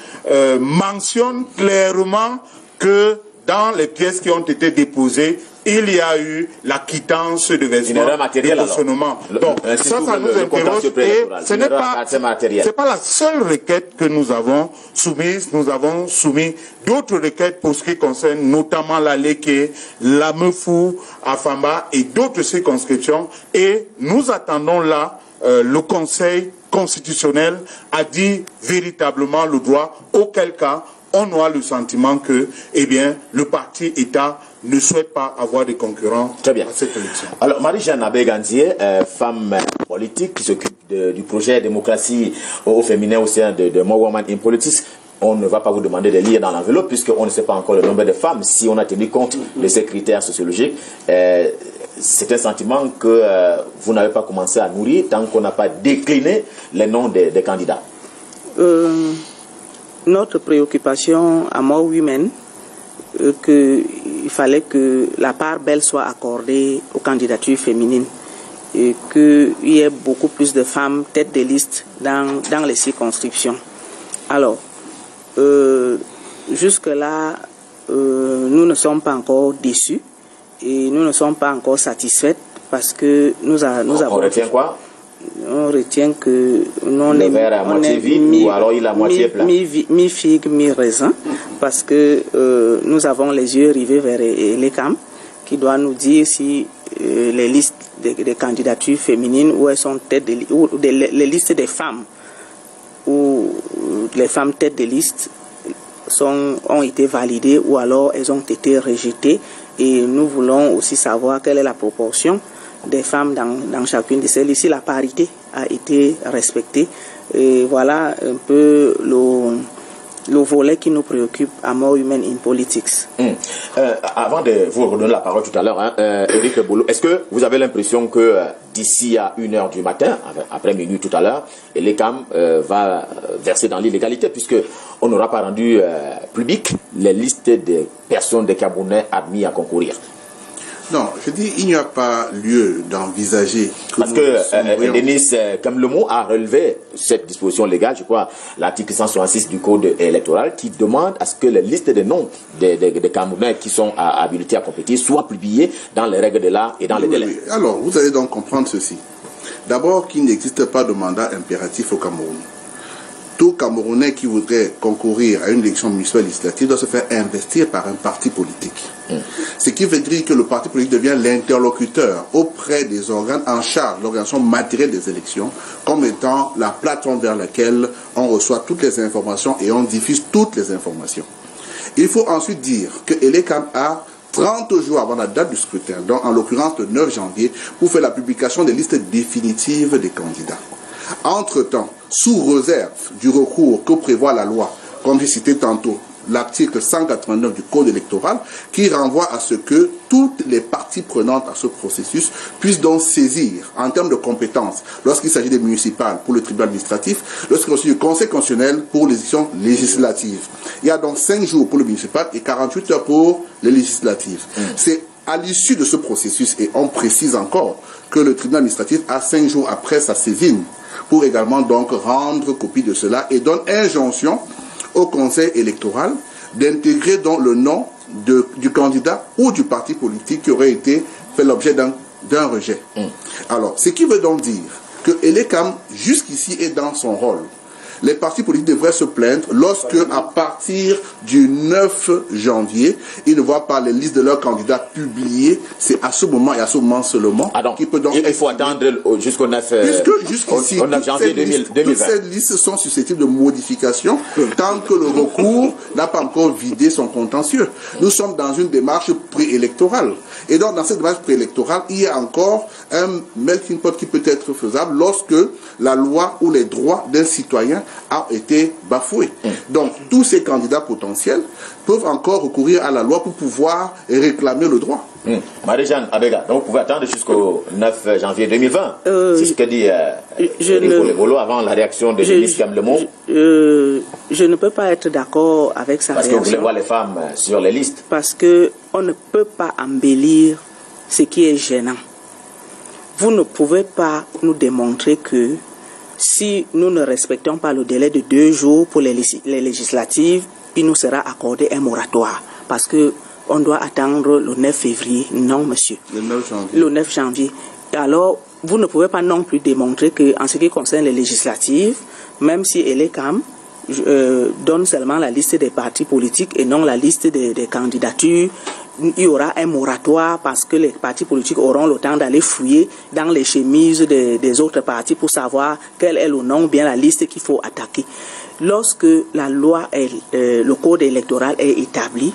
mentionne clairement que dans les pièces qui ont été déposées, il y a eu la quittance de versement de cautionnement. Donc, ça nous interroge et ce n'est pas la seule requête que nous avons soumise. Nous avons soumis d'autres requêtes pour ce qui concerne notamment la Léké, la Meufou, Afamba et d'autres circonscriptions. Et nous attendons là le Conseil constitutionnel a dit véritablement le droit, auquel cas on aura le sentiment que, eh bien, le parti État ne souhaite pas avoir des concurrents à cette élection. Alors, Marie-Jeanne Abé-Gandier, femme politique qui s'occupe du projet démocratie au féminin au sein de More Women in Politics, on ne va pas vous demander de lire dans l'enveloppe puisqu'on ne sait pas encore le nombre de femmes. Si on a tenu compte de ces critères sociologiques, c'est un sentiment que vous n'avez pas commencé à nourrir tant qu'on n'a pas décliné les noms des candidats. Notre préoccupation à More Women, qu'il fallait que la part belle soit accordée aux candidatures féminines et qu'il y ait beaucoup plus de femmes têtes de liste dans les circonscriptions. Alors, jusque-là, nous ne sommes pas encore déçus et nous ne sommes pas encore satisfaits parce que nous avons... On retient quoi? On retient que le verre est à moitié vide ou alors il est à moitié plein. Mi-figue, mi-raisin, parce que nous avons les yeux rivés vers ELECAM qui doit nous dire si les listes des candidatures féminines où elles sont têtes de liste, ou les listes des femmes où les femmes têtes de liste ont été validées ou alors elles ont été rejetées, et nous voulons aussi savoir quelle est la proportion des femmes dans chacune de ces listes. La parité a été respectée. Et voilà un peu le volet qui nous préoccupe à More Women in Politics. Avant de vous redonner la parole tout à l'heure, Éric Boulot, est-ce que vous avez l'impression que d'ici à 1h du matin, après minuit tout à l'heure, l'ELECAM va verser dans l'illégalité puisque on n'aura pas rendu public les listes des personnes des Camerounais admis à concourir? Non, je dis il n'y a pas lieu d'envisager. Parce que Denis Kamlemo a relevé cette disposition légale, je crois, l'article 166 du Code électoral, qui demande à ce que les listes de noms des Camerounais qui sont habilités à compétir soient publiées dans les règles de l'art et dans les délais. Oui. Alors, vous allez donc comprendre ceci. D'abord, qu'il n'existe pas de mandat impératif au Cameroun. Tout Camerounais qui voudrait concourir à une élection municipale législative doit se faire investir par un parti politique. Ce qui veut dire que le parti politique devient l'interlocuteur auprès des organes en charge de l'organisation matérielle des élections, comme étant la plateforme vers laquelle on reçoit toutes les informations et on diffuse toutes les informations. Il faut ensuite dire que ELECAM a 30 jours avant la date du scrutin, donc en l'occurrence le 9 janvier, pour faire la publication des listes définitives des candidats. Entre-temps, sous réserve du recours que prévoit la loi, comme j'ai cité tantôt, l'article 189 du Code électoral, qui renvoie à ce que toutes les parties prenantes à ce processus puissent donc saisir, en termes de compétences, lorsqu'il s'agit des municipales pour le tribunal administratif, lorsqu'il s'agit du Conseil constitutionnel pour les élections législatives. Il y a donc 5 jours pour le municipal et 48 heures pour les législatives. C'est à l'issue de ce processus, et on précise encore que le tribunal administratif a 5 jours après sa saisine pour également donc rendre copie de cela et donne injonction au Conseil électoral d'intégrer donc le nom du candidat ou du parti politique qui aurait été fait l'objet d'un rejet. Alors, ce qui veut donc dire que ELECAM, jusqu'ici, est dans son rôle. Les partis politiques devraient se plaindre lorsque, à partir du 9 janvier, ils ne voient pas les listes de leurs candidats publiées. C'est à ce moment et à ce moment seulement qu'il peut donc... Il faut attendre jusqu'au 9, jusqu'ici, au 9 janvier 2020. Toutes ces listes sont susceptibles de modification tant que le recours n'a pas encore vidé son contentieux. Nous sommes dans une démarche préélectorale. Et donc, dans cette démarche préélectorale, il y a encore un melting pot qui peut être faisable lorsque la loi ou les droits d'un citoyen a été bafoué. Donc, tous ces candidats potentiels peuvent encore recourir à la loi pour pouvoir réclamer le droit. Marie-Jeanne Abega, donc vous pouvez attendre jusqu'au 9 janvier 2020. C'est ce que dit Rigolo avant la réaction de Denis Kamlemont. Je ne peux pas être d'accord avec sa réaction. Parce que vous voulez voir les femmes sur les listes. Parce qu'on ne peut pas embellir ce qui est gênant. Vous ne pouvez pas nous démontrer que si nous ne respectons pas le délai de 2 jours pour les législatives, il nous sera accordé un moratoire. Parce que on doit attendre le 9 février. Non, monsieur. Le 9 janvier. Le 9 janvier. Alors, vous ne pouvez pas non plus démontrer qu'en ce qui concerne les législatives, même si ELECAM donne seulement la liste des partis politiques et non la liste des candidatures, il y aura un moratoire parce que les partis politiques auront le temps d'aller fouiller dans les chemises des autres partis pour savoir quel est le nom, bien la liste qu'il faut attaquer. Lorsque la loi, le code électoral est établi,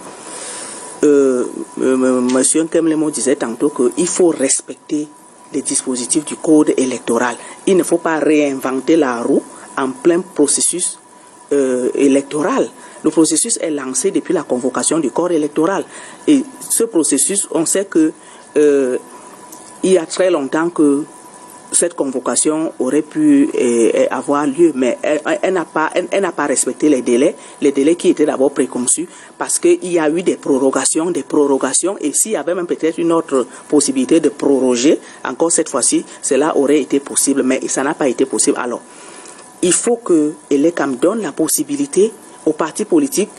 Monsieur Kemlemo disait tantôt qu'il faut respecter les dispositifs du code électoral. Il ne faut pas réinventer la roue en plein processus électoral. Le processus est lancé depuis la convocation du corps électoral. Et ce processus, on sait que il y a très longtemps que cette convocation aurait pu avoir lieu, mais elle n'a pas respecté les délais qui étaient d'abord préconçus, parce qu'il y a eu des prorogations, et s'il y avait même peut-être une autre possibilité de proroger, encore cette fois-ci, cela aurait été possible, mais ça n'a pas été possible. Alors, il faut que ELECAM donne la possibilité aux partis politiques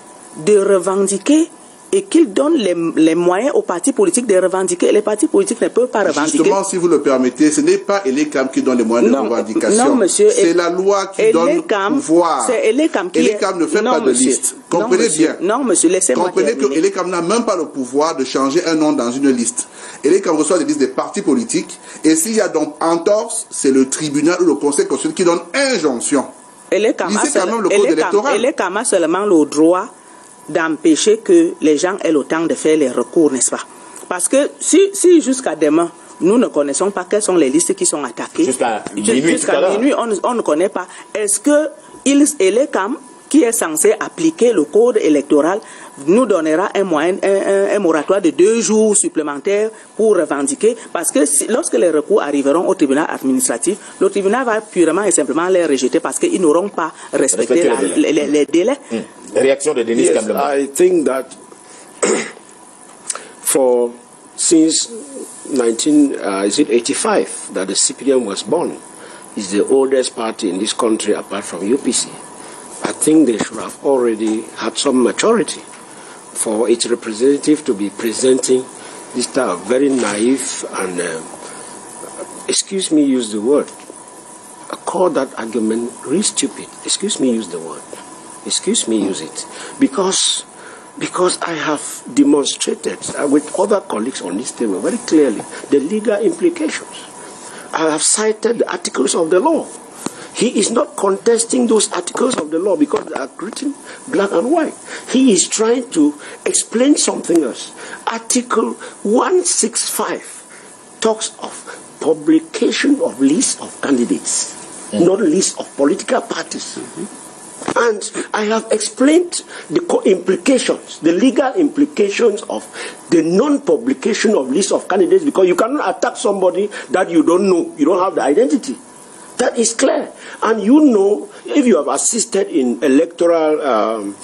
de revendiquer et qu'il donne les moyens aux partis politiques de revendiquer. Les partis politiques ne peuvent pas revendiquer. Justement, si vous le permettez, ce n'est pas ELECAM qui donne les moyens de revendication. Non, monsieur. C'est la loi qui donne pouvoir. C'est ELECAM qui ELECAM ne fait pas de liste. Comprenez bien. Non, monsieur, laissez-moi terminer. Comprenez que ELECAM n'a même pas le pouvoir de changer un nom dans une liste. ELECAM reçoit des listes des partis politiques, et s'il y a donc entorse, c'est le tribunal ou le conseil constitutionnel qui donne injonction. ELECAM a seulement le droit d'empêcher que les gens aient le temps de faire les recours, n'est-ce pas? Parce que si jusqu'à demain, nous ne connaissons pas quelles sont les listes qui sont attaquées, jusqu'à minuit, on ne connaît pas, est-ce que ELECAM, qui est censé appliquer le code électoral, nous donnera un moratoire de 2 jours supplémentaires pour revendiquer, parce que lorsque les recours arriveront au tribunal administratif, le tribunal va purement et simplement les rejeter parce qu'ils n'auront pas respecté les délais. Réaction de Denis Kamlemont. I think that since 1985 that the CPDM was born, is the oldest party in this country apart from UPC. I think they should have already had some maturity for its representative to be presenting this type of very naive and, excuse me, use the word, I call that argument really stupid. Excuse me, use the word. Excuse me, use it. Because I have demonstrated with other colleagues on this table very clearly the legal implications. I have cited the articles of the law. He is not contesting those articles of the law because they are written black and white. He is trying to explain something else. Article 165 talks of publication of list of candidates, not list of political parties. And I have explained the implications, the legal implications of the non-publication of list of candidates, because you cannot attack somebody that you don't know, you don't have the identity. That is clear. And you know, if you have assisted in electoral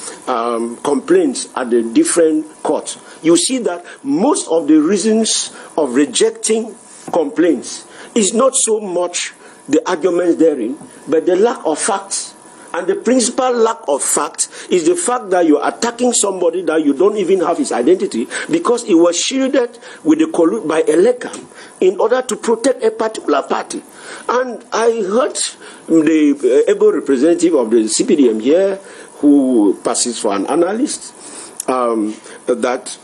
complaints at the different courts, you see that most of the reasons of rejecting complaints is not so much the arguments therein, but the lack of facts. And the principal lack of fact is the fact that you're attacking somebody that you don't even have his identity because he was shielded with the collude by ELECAM in order to protect a particular party. And I heard the able representative of the CPDM here, who passes for an analyst, that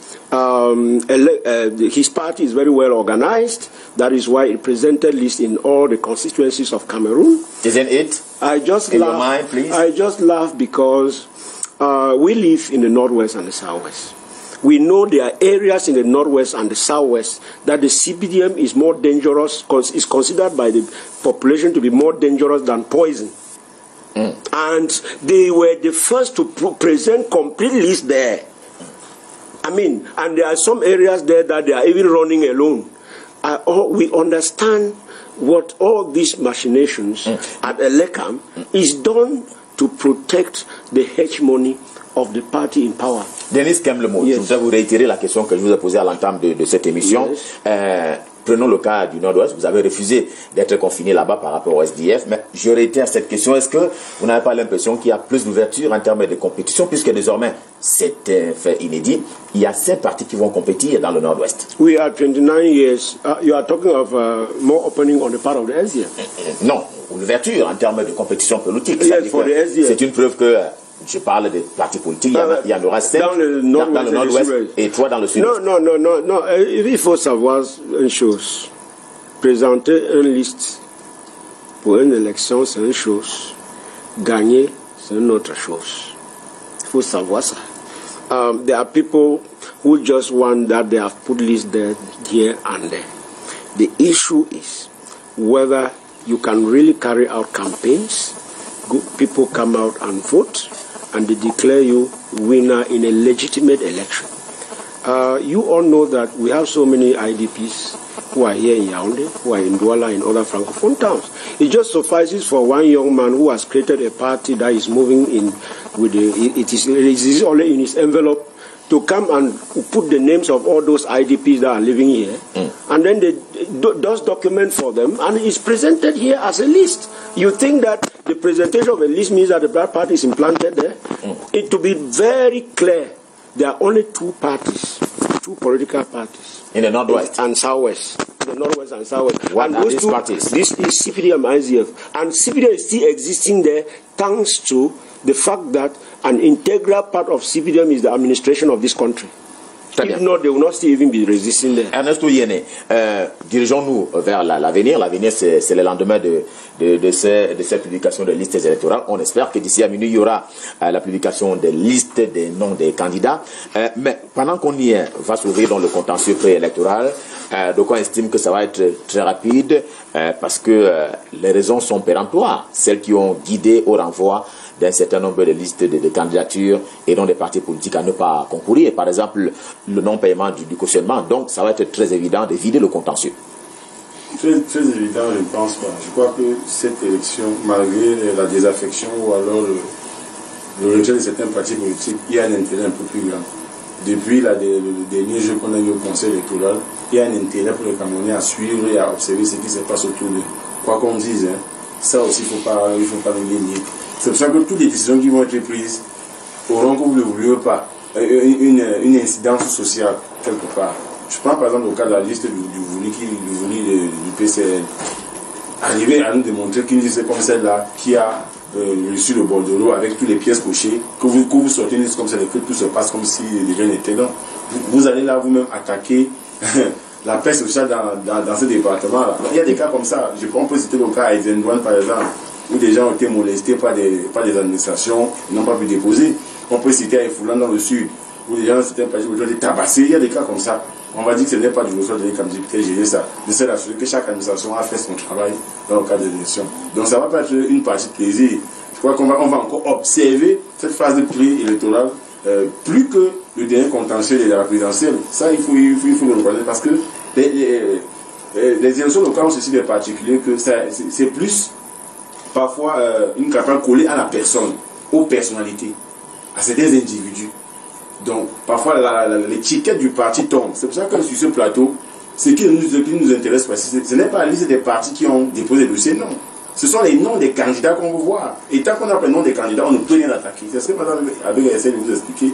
his party is very well organized. That is why it presented list in all the constituencies of Cameroon. Isn't it? I just in laugh. Your mind, please. I just laugh because we live in the northwest and the southwest. We know there are areas in the northwest and the southwest that the CPDM is more dangerous, is considered by the population to be more dangerous than poison. And they were the first to present complete list there. I mean, and there are some areas there that they are even running alone. We understand what all these machinations at ELECAM is done to protect the hegemony of the party in power. Denis Kemlemo, je voudrais vous réitérer la question que je vous ai posée à l'entame de cette émission. Prenons le cas du Nord-Ouest. Vous avez refusé d'être confiné là-bas par rapport au SDF, mais je réitère cette question. Est-ce que vous n'avez pas l'impression qu'il y a plus d'ouverture en termes de compétition, puisque désormais, c'est un fait inédit, il y a 5 partis qui vont compétir dans le Nord-Ouest? We are 29 years. You are talking of more opening on the part of the SDF? Non, l'ouverture en termes de compétition politique. Yes, for the SDF. C'est une preuve que... Je parle des partis politiques, il y en aura 7 dans le Nord-Ouest et 3 dans le Sud. Non. Il faut savoir une chose. Présenter une liste pour une élection, c'est une chose. Gagner, c'est une autre chose. Il faut savoir ça. There are people who just want that they have put list there, here and there. The issue is whether you can really carry out campaigns. Good people come out and vote, and they declare you winner in a legitimate election. You all know that we have so many IDPs who are here in Yaoundé, who are in Douala, in other Francophone towns. It just suffices for one young man who has created a party that is moving in with it is only in his envelope to come and put the names of all those IDPs that are living here, and then they does document for them, and it's presented here as a list. You think that the presentation of a list means that the black party is implanted there? It to be very clear, there are only 2 parties, 2 political parties in the Northwest and Southwest. The Northwest and Southwest. What and are those these 2 parties? This is CPD and IZF, and CPD is still existing there thanks to the fact that an integral part of CPDM is the administration of this country. If not, they will not still even be resisting there. Ernesto Yene, dirigeons-nous vers l'avenir. L'avenir, c'est le lendemain de cette publication de listes électorales. On espère que d'ici à minuit, il y aura la publication des listes des noms des candidats. Mais pendant qu'on y est, va s'ouvrir dans le contentieux préélectoral. Donc on estime que ça va être très rapide parce que les raisons sont péremptoires, celles qui ont guidé au renvoi d'un certain nombre de listes de candidatures et dont des partis politiques à ne pas concourir. Par exemple, le non-paiement du cautionnement. Donc, ça va être très évident de vider le contentieux. Très évident, je ne pense pas. Je crois que cette élection, malgré la désaffection ou alors le rejet de certains partis politiques, il y a un intérêt un peu plus grand. Depuis le dernier jeu qu'on a eu au Conseil électoral, il y a un intérêt pour les Camerounais à suivre et à observer ce qui se passe autour d'eux. Quoi qu'on dise, ça aussi, il ne faut pas le nier. C'est pour ça que toutes les décisions qui vont être prises auront, que vous ne le vouliez pas, une incidence sociale quelque part. Je prends par exemple au cas de la liste du PCL. Arriver à nous démontrer qu'une liste comme celle-là, qui a reçu le bordereau avec toutes les pièces cochées, que vous sortez une liste comme celle-là, que tout se passe comme si les gens étaient là. Vous allez là vous-même attaquer la paix sociale dans ce département-là. Il y a des cas comme ça. On peut citer le cas à Ezendoine par exemple, où des gens ont été molestés par des administrations, ils n'ont pas pu déposer. On peut citer à Efoulan dans le sud, où des gens s'étaient tabassés. Il y a des cas comme ça. On va dire que ce n'est pas du ressort de l'ELECAM qui gérer ça. De se rassurer que chaque administration a fait son travail dans le cadre de l'élection. Donc ça ne va pas être une partie de plaisir. Je crois qu'on va encore observer cette phase de préélectorale plus que le dernier contentieux de la présidentielle. Ça, il faut le reconnaître parce que les élections locales ont ceci de particulier que c'est plus parfois une campagne collée à la personne, aux personnalités, à certains individus. Donc, parfois, l'étiquette du parti tombe. C'est pour ça que sur ce plateau, ce qui nous intéresse, ce n'est pas la liste des partis qui ont déposé le dossier, non. Ce sont les noms des candidats qu'on veut voir. Et tant qu'on a le nom des candidats, on ne peut rien attaquer. C'est ce que Mme Abel essaie de vous expliquer.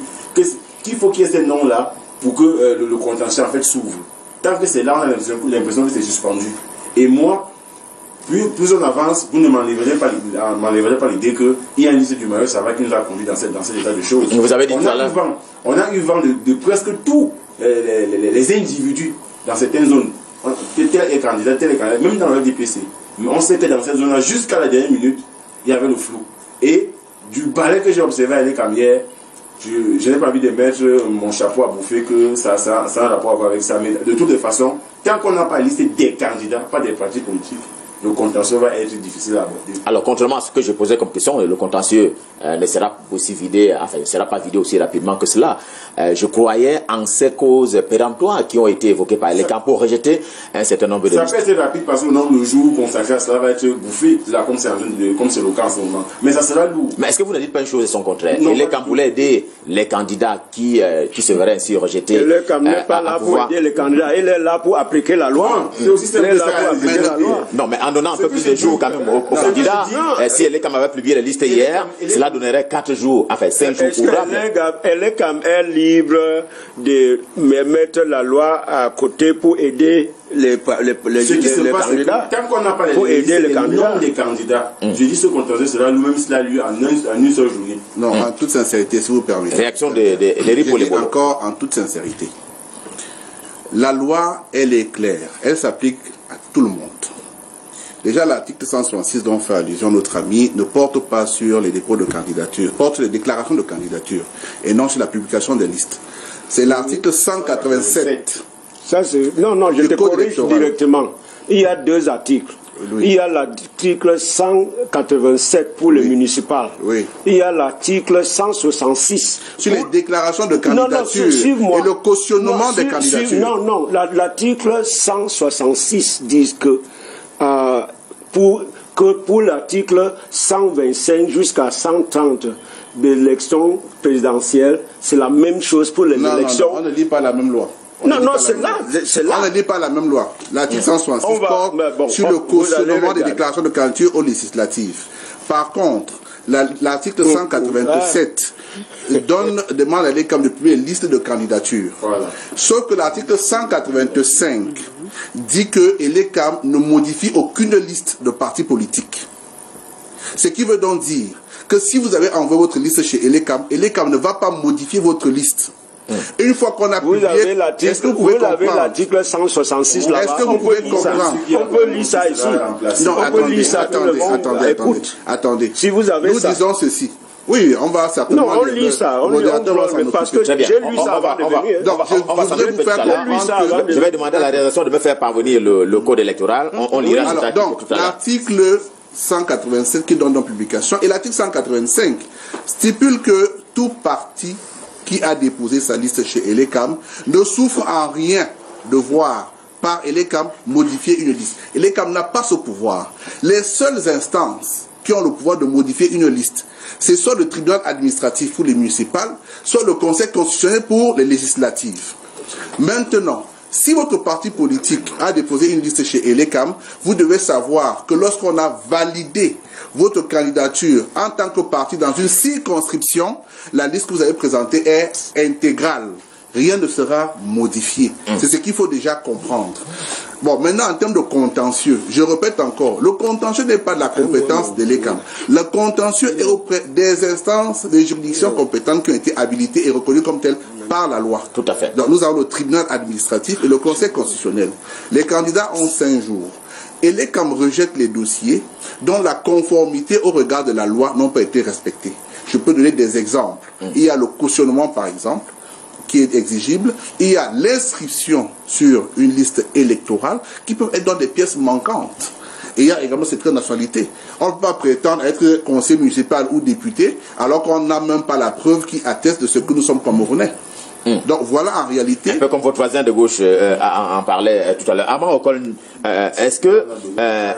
Qu'il faut qu'il y ait ces noms-là pour que le contentieux en fait s'ouvre. Tant que c'est là, on a l'impression que c'est suspendu. Et moi, plus on avance, vous ne m'enlèverez pas l'idée qu'il y a une liste du Marais, ça va qui nous a conduit dans cet état de choses. Vous avez dit on a eu vent de presque tous les individus dans certaines zones. Tel est candidat, même dans le DPC. Mais on sait que dans cette zone-là, jusqu'à la dernière minute, il y avait le flou. Et du balai que j'ai observé à l'ELECAM hier, je n'ai pas envie de mettre mon chapeau à bouffer que ça a un rapport à voir avec ça. Mais de toutes les façons, tant qu'on n'a pas listé des candidats, pas des partis politiques, le contentieux va être difficile à aborder. Alors, contrairement à ce que je posais comme question, le contentieux ne sera aussi vidé, enfin, ne sera pas vidé aussi rapidement que cela. Je croyais en ces causes péremptoires qui ont été évoquées par ELECAM pour rejeter un certain nombre de listes. Ça peut être rapide parce que le jour consacré à cela va être bouffé, là, comme c'est le cas en ce moment. Mais ça sera lourd. Mais est-ce que vous ne dites pas une chose et son contraire? ELECAM voulait aider les candidats qui se verraient ainsi rejetés. ELECAM n'est pas là pour aider les candidats, il est là pour appliquer la loi. C'est aussi simple que ça. Non, mais en donnant un peu plus de jours quand même aux candidats, si ELECAM avait publié les listes hier, cela donnerait 4 jours, enfin 5 jours ouvrables. ELECAM est libre de mettre la loi à côté pour aider les candidats. Quand on n'a pas pour aider les candidats. Les candidats, je dis ce contentieux sera lui-même cela lui en une seule journée. Non, en toute sincérité, si vous permettez. Réaction des ripoles. Encore en toute sincérité. La loi, elle est claire. Elle s'applique à tout le monde. Déjà, l'article 166 dont fait allusion notre ami ne porte pas sur les dépôts de candidature, porte sur les déclarations de candidature et non sur la publication des listes. C'est l'article 187. Ça, non, je te corrige directement. Il y a 2 articles. Oui. Il y a l'article 187 pour le municipal. Oui. Il y a l'article 166. Sur les déclarations de candidature et le cautionnement des candidatures. Non, l'article 166 dit que pour l'article 125 jusqu'à 130 de l'élection présidentielle, c'est la même chose pour les élections. Non, on ne lit pas la même loi. Non, c'est là. On ne dit pas la même loi. L'article 166 porte sur le cautionnement des déclarations de candidature aux législatives. Par contre, l'article 187 demande à l'ELECAM de publier une liste de candidatures. Voilà. Sauf que l'article 185 dit que l'ELECAM ne modifie aucune liste de partis politiques. Ce qui veut donc dire que si vous avez envoyé votre liste chez ELECAM, ELECAM ne va pas modifier votre liste. Une fois qu'on a publié, est-ce que vous pouvez comprendre? Vous avez l'article 166 là-bas. Est-ce que vous pouvez comprendre? On peut lire ça ici. Non, attendez. Si vous avez nous disons ceci. Oui, on va certainement... Non, on lit ça. Parce que j'ai lu ça avant de venir. Donc, je voudrais vous faire comprendre que... Je vais demander à la réalisation de me faire parvenir le code électoral. On lira ça. Donc, l'article 187 qui donne dans publication et l'article 185 stipule que tout parti qui a déposé sa liste chez ELECAM ne souffre en rien de voir par ELECAM modifier une liste. ELECAM n'a pas ce pouvoir. Les seules instances qui ont le pouvoir de modifier une liste, c'est soit le tribunal administratif pour les municipales, soit le conseil constitutionnel pour les législatives. Maintenant, si votre parti politique a déposé une liste chez ELECAM, vous devez savoir que lorsqu'on a validé votre candidature en tant que parti dans une circonscription, la liste que vous avez présentée est intégrale. Rien ne sera modifié. C'est ce qu'il faut déjà comprendre. Bon, maintenant, en termes de contentieux, je répète encore, le contentieux n'est pas de la compétence de l'ELECAM. Le contentieux est auprès des instances, des juridictions compétentes qui ont été habilitées et reconnues comme telles par la loi. Tout à fait. Donc, nous avons le tribunal administratif et le conseil constitutionnel. Les candidats ont 5 jours. Et l'ELECAM rejette les dossiers dont la conformité au regard de la loi n'ont pas été respectées. Je peux donner des exemples. Il y a le cautionnement, par exemple, qui est exigible. Il y a l'inscription sur une liste électorale qui peut être dans des pièces manquantes. Et il y a également cette nationalité. On ne peut pas prétendre être conseiller municipal ou député alors qu'on n'a même pas la preuve qui atteste de ce que nous sommes camerounais. Donc voilà en réalité... Un peu comme votre voisin de gauche en parlait tout à l'heure. Avant, est-ce que... C'est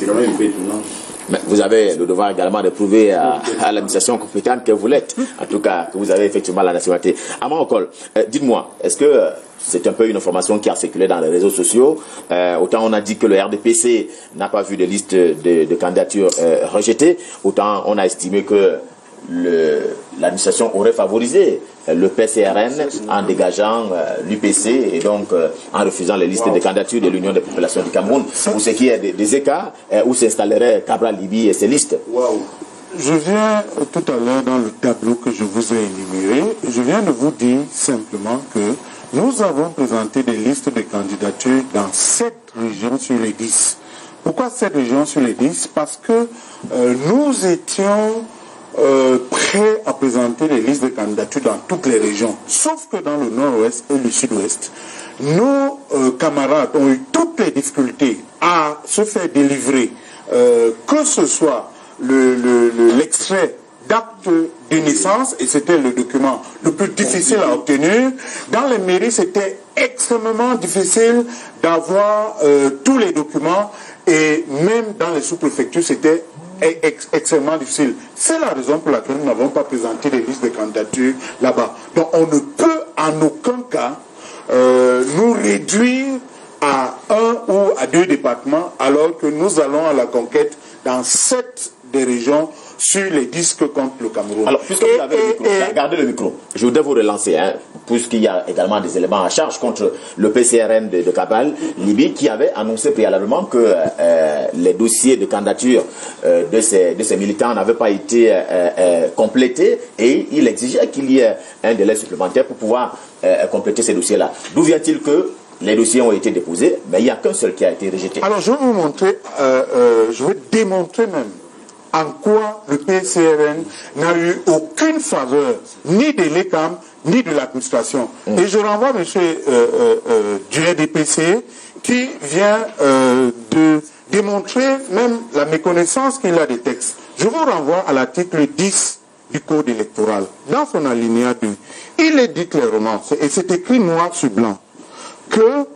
quand même un peu étonnant. Mais vous avez le devoir également de prouver à l'administration compétente que vous l'êtes. En tout cas, que vous avez effectivement la nationalité. Amand Okol, dites-moi, est-ce que c'est un peu une information qui a circulé dans les réseaux sociaux? Autant on a dit que le RDPC n'a pas vu de liste de candidatures rejetées, autant on a estimé que l'administration aurait favorisé le PCRN en dégageant l'UPC et donc en refusant les listes de candidatures de l'Union des populations du Cameroun, pour ce qui est des écarts où s'installerait Cabral Libye et ses listes. Je viens tout à l'heure dans le tableau que je vous ai énuméré, je viens de vous dire simplement que nous avons présenté des listes de candidatures dans 7 régions sur les 10. Pourquoi 7 régions sur les 10? Parce que nous étions prêts à présenter les listes de candidatures dans toutes les régions. Sauf que dans le nord-ouest et le sud-ouest, nos camarades ont eu toutes les difficultés à se faire délivrer, que ce soit l'extrait d'acte de naissance, et c'était le document le plus difficile à obtenir. Dans les mairies, c'était extrêmement difficile d'avoir tous les documents, et même dans les sous-préfectures, c'était extrêmement difficile. C'est la raison pour laquelle nous n'avons pas présenté les listes de candidatures là-bas. Donc on ne peut en aucun cas nous réduire à 1 ou à 2 départements, alors que nous allons à la conquête dans 7 des régions sur les 10 que compte le Cameroun. Alors, puisque vous avez le micro, gardez le micro. Je voudrais vous relancer, puisqu'il y a également des éléments à charge contre le PCRN de Cabal, Libye, qui avait annoncé préalablement que les dossiers de candidature de ces militants n'avaient pas été complétés, et il exigeait qu'il y ait un délai supplémentaire pour pouvoir compléter ces dossiers-là. D'où vient-il que les dossiers ont été déposés, mais il n'y a qu'un seul qui a été rejeté? Alors, je vais vous montrer, je vais démontrer même en quoi le PCRN n'a eu aucune faveur, ni de l'ELECAM, ni de l'administration. Et je renvoie M. du RDPC, qui vient de démontrer même la méconnaissance qu'il a des textes. Je vous renvoie à l'article 10 du Code électoral. Dans son alinéa 2, il est dit clairement, et c'est écrit noir sur blanc, que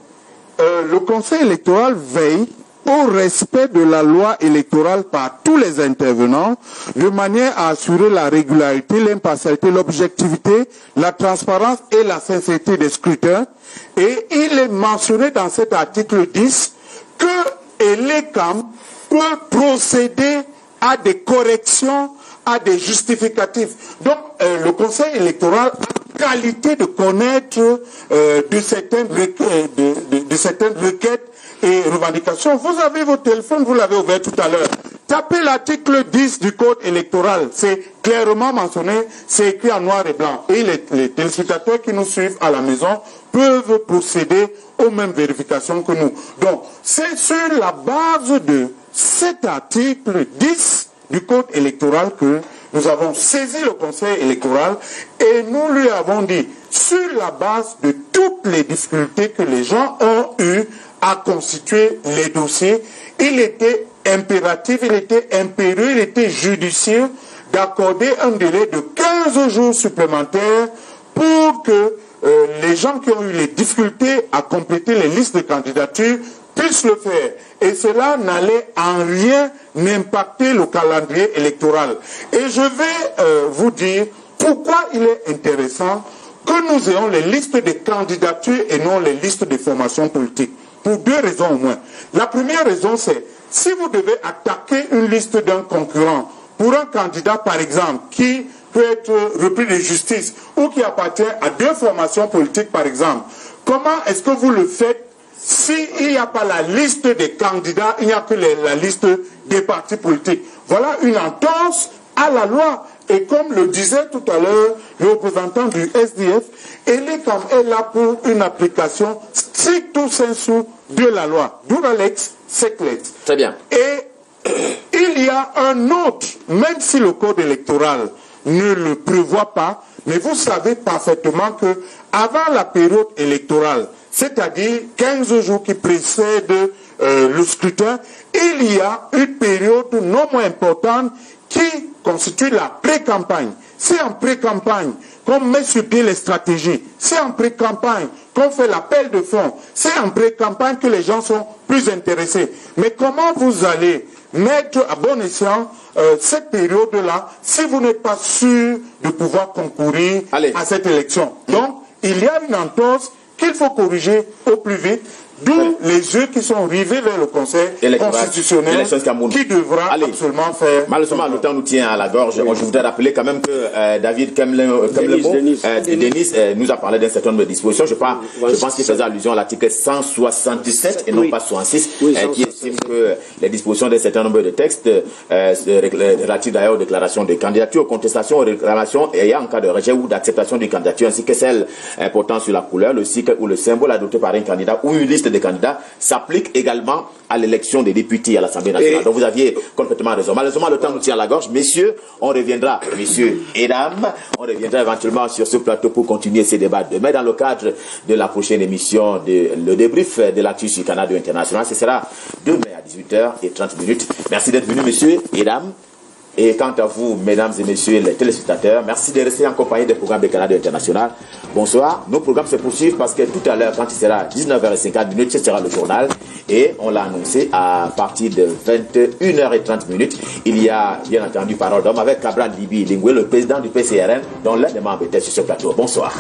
le Conseil électoral veille au respect de la loi électorale par tous les intervenants, de manière à assurer la régularité, l'impartialité, l'objectivité, la transparence et la sincérité des scrutins. Et il est mentionné dans cet article 10 que ELECAM peut procéder à des corrections, à des justificatifs. Donc, le Conseil électoral a qualité de connaître de certaines requêtes et revendications. Vous avez votre téléphone, vous l'avez ouvert tout à l'heure. Tapez l'article 10 du Code électoral. C'est clairement mentionné, c'est écrit en noir et blanc. Et les téléspectateurs qui nous suivent à la maison peuvent procéder aux mêmes vérifications que nous. Donc, c'est sur la base de cet article 10 du Code électoral que nous avons saisi le Conseil électoral et nous lui avons dit, sur la base de toutes les difficultés que les gens ont eues à constituer les dossiers, il était impératif, il était impérieux, il était judicieux d'accorder un délai de 15 jours supplémentaires pour que les gens qui ont eu les difficultés à compléter les listes de candidatures puissent le faire. Et cela n'allait en rien impacter le calendrier électoral. Et je vais vous dire pourquoi il est intéressant que nous ayons les listes de candidatures et non les listes de formations politiques. Pour 2 raisons au moins. La première raison, c'est si vous devez attaquer une liste d'un concurrent pour un candidat, par exemple, qui peut être repris de justice ou qui appartient à 2 formations politiques, par exemple, comment est-ce que vous le faites s'il n'y a pas la liste des candidats, il n'y a que la liste des partis politiques? Voilà une entorse à la loi. Et comme le disait tout à l'heure le représentant du SDF, ELECAM est là pour une application stricto sensu de la loi. Duralex, seclex. Très bien. Et il y a un autre, même si le code électoral ne le prévoit pas, mais vous savez parfaitement que avant la période électorale, c'est-à-dire 15 jours qui précèdent le scrutin, il y a une période non moins importante qui constitue la pré-campagne. C'est en pré-campagne qu'on met sur pied les stratégies. C'est en pré-campagne qu'on fait l'appel de fonds. C'est en pré-campagne que les gens sont plus intéressés. Mais comment vous allez mettre à bon escient cette période-là si vous n'êtes pas sûr de pouvoir concourir à cette élection? Donc, il y a une entorse qu'il faut corriger au plus vite. D'où les yeux qui sont rivés vers le Conseil constitutionnel qui devra absolument faire... Malheureusement, le temps nous tient à la gorge. Je voudrais rappeler quand même que David Denis nous a parlé d'un certain nombre de dispositions. Je pense qu'il faisait allusion à l'article 167 et non pas 66, qui estime que les dispositions d'un certain nombre de textes relatifs d'ailleurs aux déclarations de candidature, contestations, réclamations et en cas de rejet ou d'acceptation d'une candidature, ainsi que celles portant sur la couleur, le cycle ou le symbole adopté par un candidat ou une liste liste des candidats s'applique également à l'élection des députés à l'Assemblée nationale. Donc vous aviez complètement raison. Malheureusement, le temps nous tient à la gorge. Messieurs, on reviendra, messieurs et dames, on reviendra éventuellement sur ce plateau pour continuer ces débats demain dans le cadre de la prochaine émission de le débrief de l'actu sur Canal international. Ce sera demain à 18h30. Merci d'être venus, messieurs et dames. Et quant à vous, mesdames et messieurs les téléspectateurs, merci de rester en compagnie des programmes de Canal international. Bonsoir. Nos programmes se poursuivent parce que tout à l'heure, quand il sera 19h50, ce sera le journal. Et on l'a annoncé à partir de 21h30. Il y a bien entendu Parole d'homme avec Cabran Dibi Lingwe, le président du PCRN, dont l'un des membres était sur ce plateau. Bonsoir.